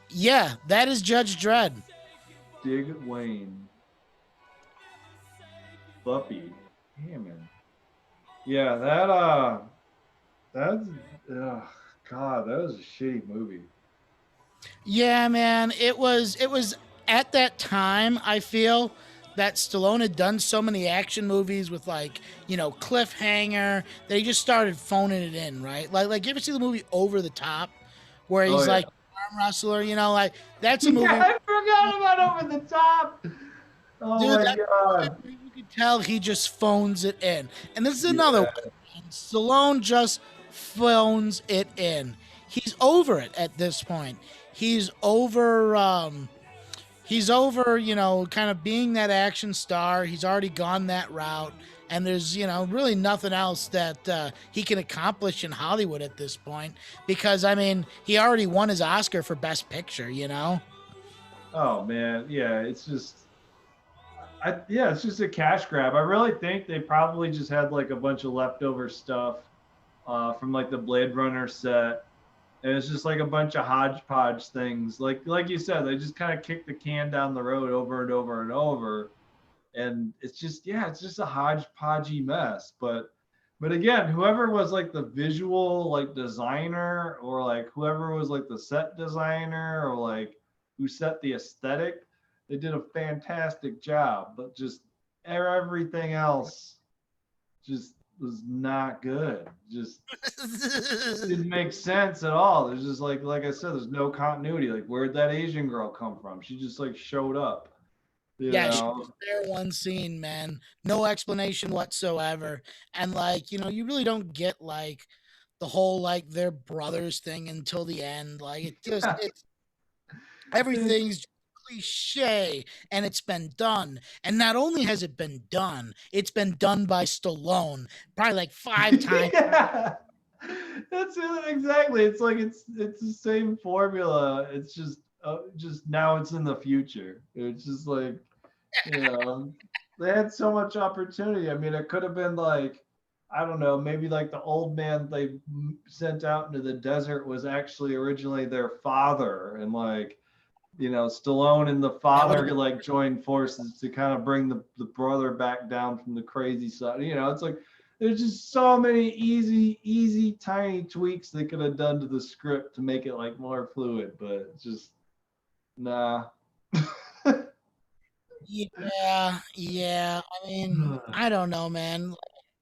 Yeah, that is Judge Dredd. Dig Wayne. Buffy Hammond. Yeah, that's God, that was a shitty movie. Yeah, man, it was at that time, I feel that Stallone had done so many action movies with like, cliffhanger that he just started phoning it in, right? Like you ever see the movie Over the Top where Oh he's yeah. like arm wrestler, like that's a Yeah, movie. I forgot about Over the Top. Oh Dude, my that God. you could tell he just phones it in. And this is another Yeah. one. Man. Stallone just phones it in. He's over it at this point. He's over kind of being that action star. He's already gone that route. And there's, really nothing else that he can accomplish in Hollywood at this point. Because, I mean, he already won his Oscar for Best Picture. Oh man, yeah, it's just yeah, it's just a cash grab. I really think they probably just had like a bunch of leftover stuff from like the Blade Runner set. And it's just like a bunch of hodgepodge things. Like you said, they just kind of kick the can down the road over and over and over. And it's just, yeah, it's just a hodgepodgey mess. But again, whoever was like the visual like designer, or like whoever was like the set designer, or like who set the aesthetic, they did a fantastic job. But just everything else just was not good. Just didn't make sense at all. There's just like I said, there's no continuity. Like, where'd that Asian girl come from? She just like showed up. You Yeah, she was know? there one scene, man. No explanation whatsoever. And like, you really don't get like the whole like their brothers thing until the end. Like it's everything's cliche and it's been done. And not only has it been done, it's been done by Stallone probably like 5 times. Yeah. That's it, exactly. It's like it's the same formula. It's just now it's in the future. It's just like, you know, they had so much opportunity. I mean, it could have been like, I don't know, maybe like the old man they sent out into the desert was actually originally their father, and like, Stallone and the father like joined forces to kind of bring the brother back down from the crazy side. It's like there's just so many easy tiny tweaks they could have done to the script to make it like more fluid, but it's just nah. Yeah. I mean, I don't know, man.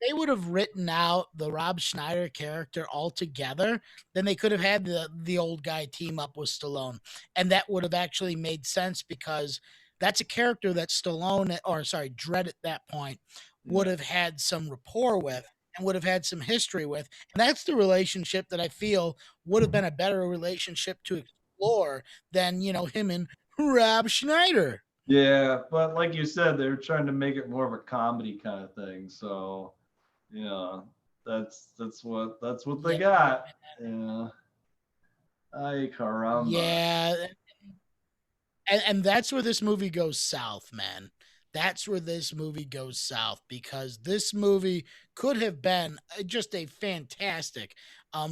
They would have written out the Rob Schneider character altogether, then they could have had the old guy team up with Stallone, and that would have actually made sense because that's a character that Stallone, or sorry, Dredd at that point would have had some rapport with and would have had some history with, and that's the relationship that I feel would have been a better relationship to explore than him and Rob Schneider. Yeah, but like you said, they were trying to make it more of a comedy kind of thing. So, yeah, that's what they got. Yeah. Ay caramba. Yeah, and that's where this movie goes south, man. That's where this movie goes south because this movie could have been just a fantastic,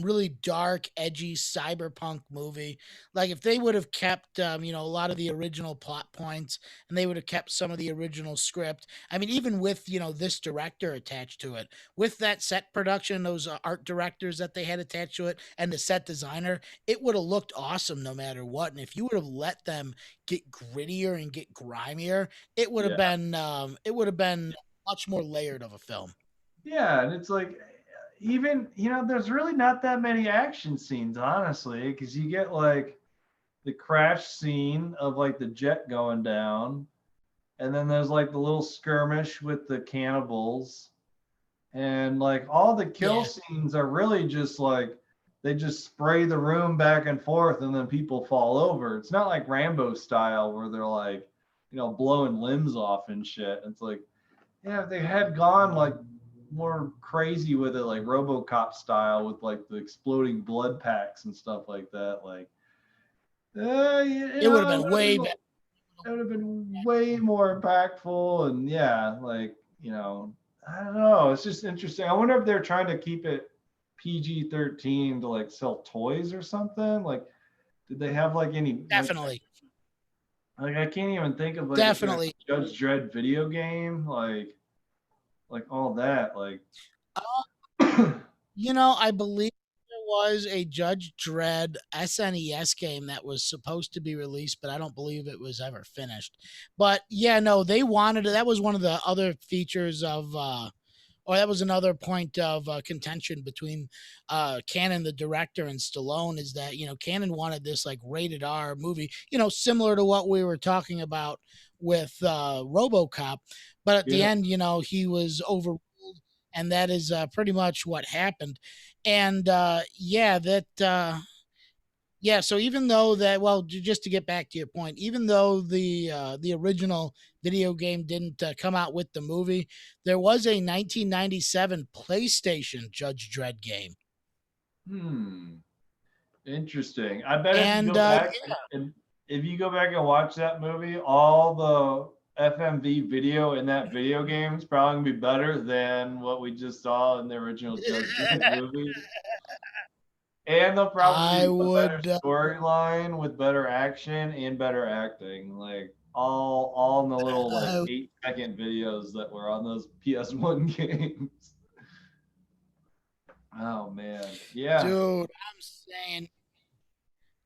really dark, edgy cyberpunk movie. Like if they would have kept, a lot of the original plot points and they would have kept some of the original script. I mean, even with this director attached to it, with that set production, those art directors that they had attached to it, and the set designer, it would have looked awesome no matter what. And if you would have let them get grittier and get grimier, it would have been much more layered of a film. Yeah, and it's like even there's really not that many action scenes, honestly, because you get like the crash scene of like the jet going down, and then there's like the little skirmish with the cannibals, and like all the kill scenes are really just like they just spray the room back and forth and then people fall over. It's not like Rambo style where they're like, blowing limbs off and shit. It's like, yeah, if they had gone like more crazy with it, like RoboCop style with like the exploding blood packs and stuff like that, like it would have been way better. It would have been way more impactful. And yeah, like, I don't know. It's just interesting. I wonder if they're trying to keep it PG-13 to like sell toys or something. Like, did they have like any? Definitely. Like I can't even think of like definitely a Judge Dredd video game, like all that. Like, I believe there was a Judge Dredd SNES game that was supposed to be released, but I don't believe it was ever finished. But yeah, no, they wanted that was one of the other features of or that was another point of contention between Cannon, the director, and Stallone, is that Cannon wanted this like rated R movie, similar to what we were talking about with RoboCop, but at the Yeah. end, he was overruled, and that is pretty much what happened. And yeah, that. Yeah, so even though that, well, just to get back to your point, even though the original video game didn't come out with the movie, there was a 1997 PlayStation Judge Dredd game, Hmm. Interesting. I bet if you and go back and if you go back and watch that movie, all the FMV video in that video game is probably gonna be better than what we just saw in the original Judge Dredd movie. And they'll probably I do a better would. storyline with better action and better acting. Like all in the little like Uh, 8-second videos that were on those PS1 games. Oh man. Yeah. Dude, I'm saying.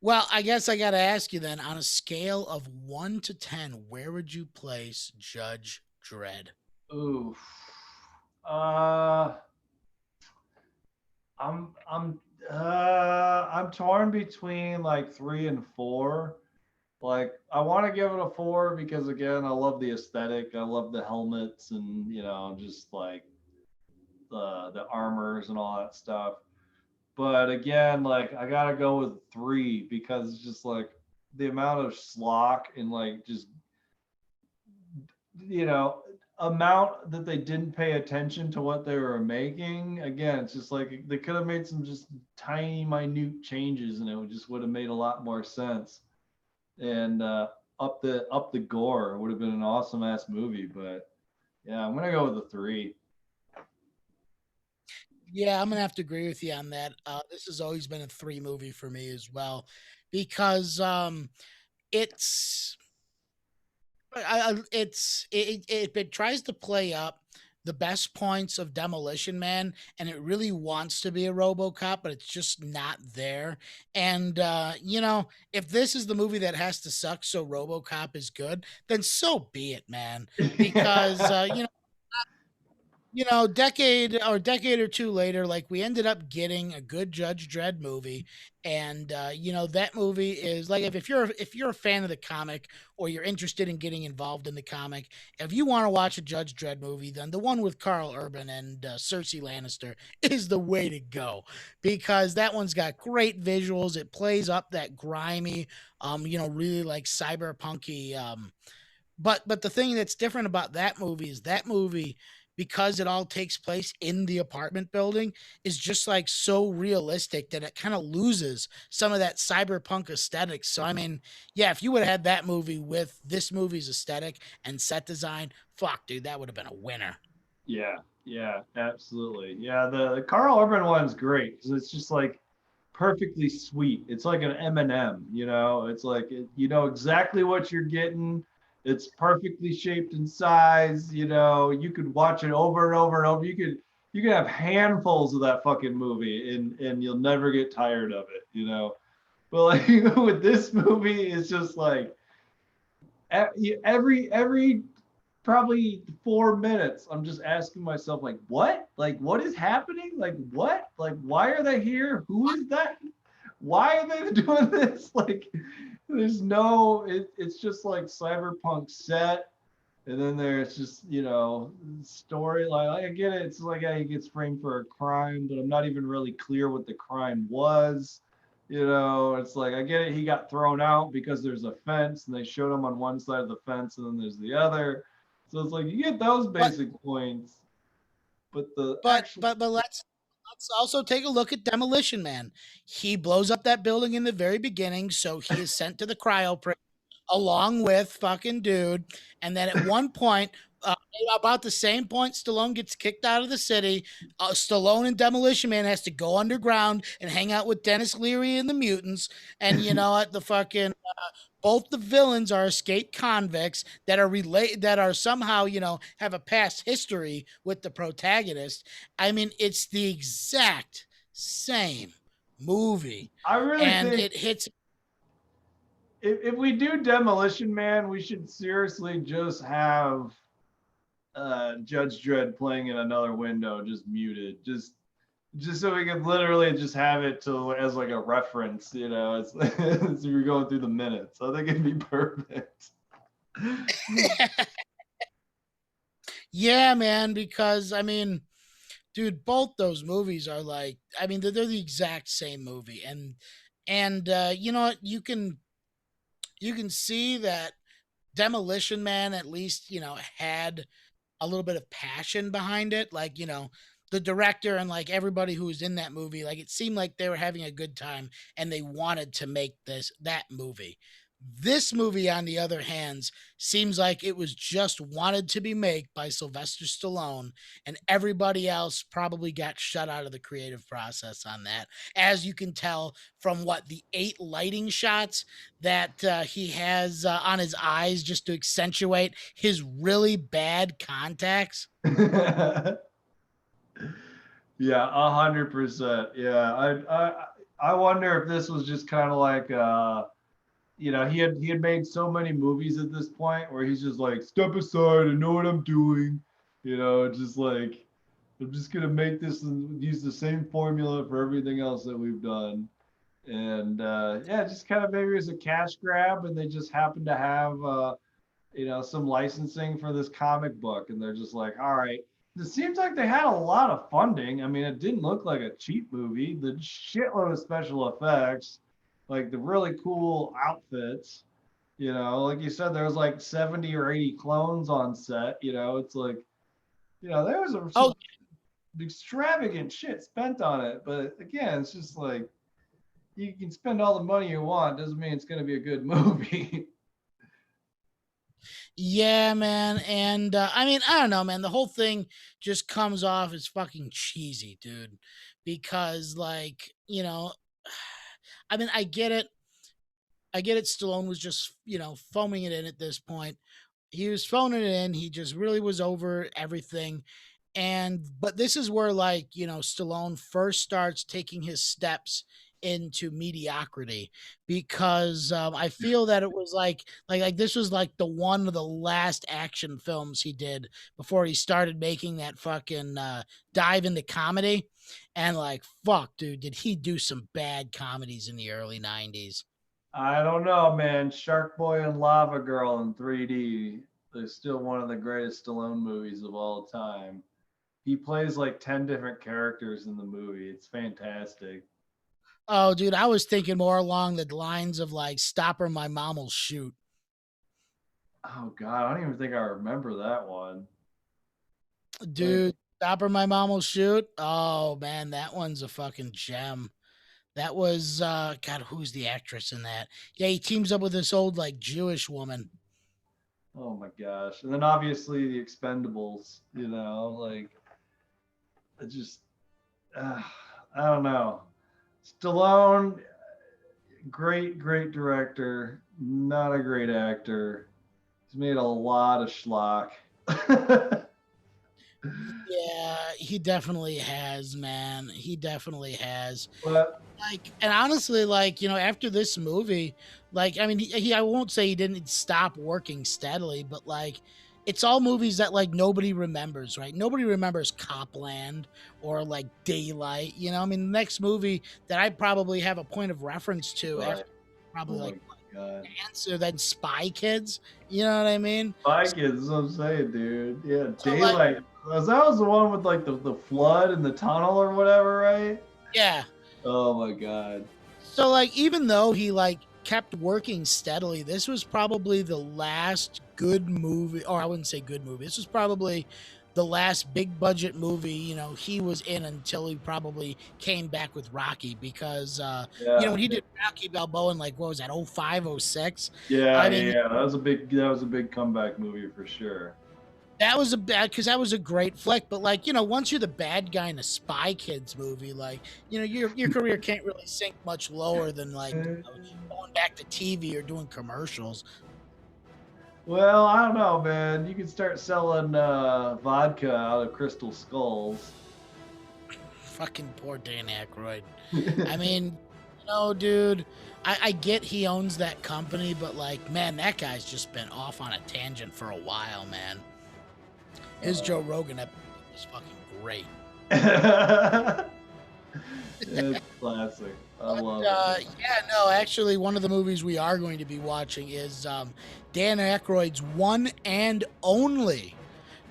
Well, I guess I got to ask you then, on a scale of 1 to 10, where would you place Judge Dredd? Oof. Uh I'm torn between like 3 and 4. Like I want to give it a 4 because again, I love the aesthetic. I love the helmets and just like the armors and all that stuff. But again, like I gotta go with 3 because it's just like the amount of schlock and like just you know amount that they didn't pay attention to what they were making. Again, it's just like they could have made some just tiny minute changes and it would have made a lot more sense. And up the gore would have been an awesome ass movie. But yeah, I'm gonna go with a 3. Yeah, I'm gonna have to agree with you on that. This has always been a 3 movie for me as well, because it's it tries to play up the best points of Demolition Man, and it really wants to be a RoboCop, but it's just not there. And if this is the movie that has to suck so RoboCop is good, then so be it, man. Because decade or two later, like we ended up getting a good Judge Dredd movie, and that movie is like if you're a fan of the comic or you're interested in getting involved in the comic, if you want to watch a Judge Dredd movie, then the one with Carl Urban and Cersei Lannister is the way to go, because that one's got great visuals. It plays up that grimy, really like cyberpunky. But the thing that's different about that movie is that movie, because it all takes place in the apartment building, is just like so realistic that it kind of loses some of that cyberpunk aesthetic. So I mean, yeah, if you would have had that movie with this movie's aesthetic and set design, fuck, dude, that would have been a winner. Yeah, yeah, absolutely. Yeah, the Carl Urban one's great because it's just like perfectly sweet. It's like an M&M, It's like you know exactly what you're getting. It's perfectly shaped in size. You could watch it over and over and over. You could have handfuls of that fucking movie and you'll never get tired of it. But like with this movie, it's just like every probably 4 minutes, I'm just asking myself, like, what? Like, what is happening? Like, what? Like, why are they here? Who is that? Why are they doing this? Like, there's no, it's just like cyberpunk set. And then there's just, story. Like, I get it. It's like he gets framed for a crime, but I'm not even really clear what the crime was. It's like, I get it. He got thrown out because there's a fence and they showed him on one side of the fence and then there's the other. So it's like you get those basic points, but let's also take a look at Demolition Man. He blows up that building in the very beginning, so he is sent to the cryo prison along with fucking dude. And then at one point, uh, about the same point, Stallone gets kicked out of the city. Stallone and Demolition Man has to go underground and hang out with Dennis Leary and the mutants. And you know what? The fucking both the villains are escaped convicts that are related, that are somehow, have a past history with the protagonist. I mean, it's the exact same movie, I really and think it hits. if we do Demolition Man, we should seriously just have Judge Dredd playing in another window, just muted, just so we could literally just have it to as like a reference, as, as you're going through the minutes. I think it'd be perfect. Yeah, man, because I mean, dude, both those movies are like, I mean, they're the exact same movie, and you know what, you can see that Demolition Man at least had a little bit of passion behind it. Like, the director and like everybody who was in that movie, like it seemed like they were having a good time and they wanted to make that movie. This movie, on the other hand, seems like it was just wanted to be made by Sylvester Stallone, and everybody else probably got shut out of the creative process on that. As you can tell from the 8 lighting shots that he has on his eyes just to accentuate his really bad contacts. Yeah, 100%. Yeah, I wonder if this was just kind of like he had made so many movies at this point where he's just like, step aside, I know what I'm doing, just like I'm just gonna make this and use the same formula for everything else that we've done, and yeah, just kind of maybe it was a cash grab, and they just happened to have some licensing for this comic book, and they're just like, all right. It seems like they had a lot of funding. I mean, it didn't look like a cheap movie. The shitload of special effects, like the really cool outfits. Like you said, there was like 70 or 80 clones on set. It's like, there was some extravagant shit spent on it. But again, it's just like you can spend all the money you want. Doesn't mean it's going to be a good movie. Yeah, man. And I mean, I don't know, man. The whole thing just comes off as fucking cheesy, dude. Because, like, I mean, I get it. I get it. Stallone was just, foaming it in at this point. He was phoning it in. He just really was over everything. But this is where, like, Stallone first starts taking his steps into mediocrity, because I feel that it was like this was like one of the last action films he did before he started making that fucking dive into comedy. And like, fuck, dude, did he do some bad comedies in the early 90s? I don't know, man. Shark Boy and Lava Girl in 3D is still one of the greatest Stallone movies of all time. He plays like 10 different characters in the movie. It's fantastic. Oh, dude, I was thinking more along the lines of like Stop or My Mom Will Shoot. Oh God, I don't even think I remember that one. Dude, Stop or My Mom Will Shoot. Oh man, that one's a fucking gem. That was God, who's the actress in that? Yeah, he teams up with this old like Jewish woman. Oh my gosh. And then obviously the Expendables, like it just I don't know. Stallone, great director, not a great actor. He's made a lot of schlock. Yeah, he definitely has, man. He definitely has. But Like, and honestly, like, after this movie, like, I mean, I won't say he didn't stop working steadily, but like, it's all movies that like nobody remembers, right? Nobody remembers Copland or like Daylight. I mean, the next movie that I probably have a point of reference to right. after probably like God. Answer than Spy Kids. You know what I mean? Spy Kids is what I'm saying, dude. Yeah, So, Daylight. That was the one with like the flood in the tunnel or whatever, right? Yeah. Oh my God. So like, even though he like kept working steadily, this was probably the last good movie, or I wouldn't say good movie. This was probably the last big budget movie, he was in until he probably came back with Rocky, because when he did Rocky Balboa in like, what was that, 05, 06? Yeah, I mean, yeah, that was a big comeback movie for sure. That was a bad because that was a great flick. But like, once you're the bad guy in a Spy Kids movie, like, your career can't really sink much lower than like going back to TV or doing commercials. Well, I don't know, man. You can start selling vodka out of crystal skulls. Fucking poor Dan Aykroyd. I mean, dude, I get he owns that company, but like, man, that guy's just been off on a tangent for a while, man. His Joe Rogan episode was fucking great. It's classic. I love it. Yeah, no, actually, one of the movies we are going to be watching is Dan Aykroyd's one and only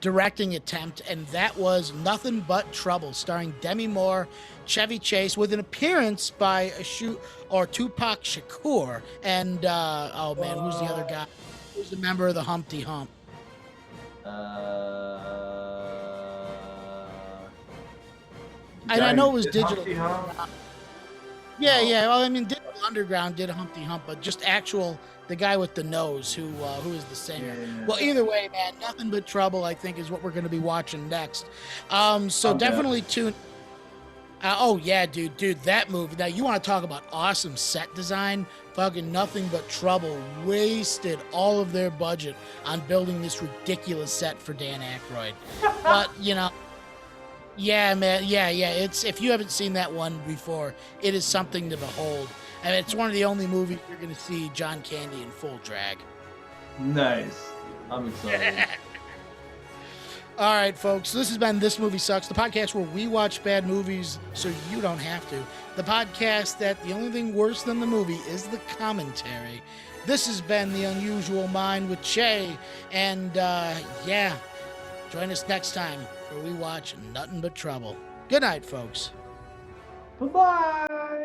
directing attempt, and that was Nothing But Trouble, starring Demi Moore, Chevy Chase, with an appearance by Tupac Shakur, and oh man, who's the other guy? Who's the member of the Humpty Hump? And I know it was digital. Yeah. Well, I mean, Digital Underground did a Humpty Hump, but just the guy with the nose who is the singer. Yeah. Well, either way, man, Nothing But Trouble, I think, is what we're going to be watching next. So definitely tune. Oh yeah, dude, that movie. Now you want to talk about awesome set design? Fucking Nothing But Trouble wasted all of their budget on building this ridiculous set for Dan Aykroyd. But yeah, man, yeah. It's, if you haven't seen that one before, it is something to behold. And it's one of the only movies you're going to see John Candy in full drag. Nice. I'm excited. All right, folks. This has been This Movie Sucks, the podcast where we watch bad movies so you don't have to. The podcast that the only thing worse than the movie is the commentary. This has been The Unusual Mind with Che. And, yeah, join us next time where we watch Nothing But Trouble. Good night, folks. Bye-bye.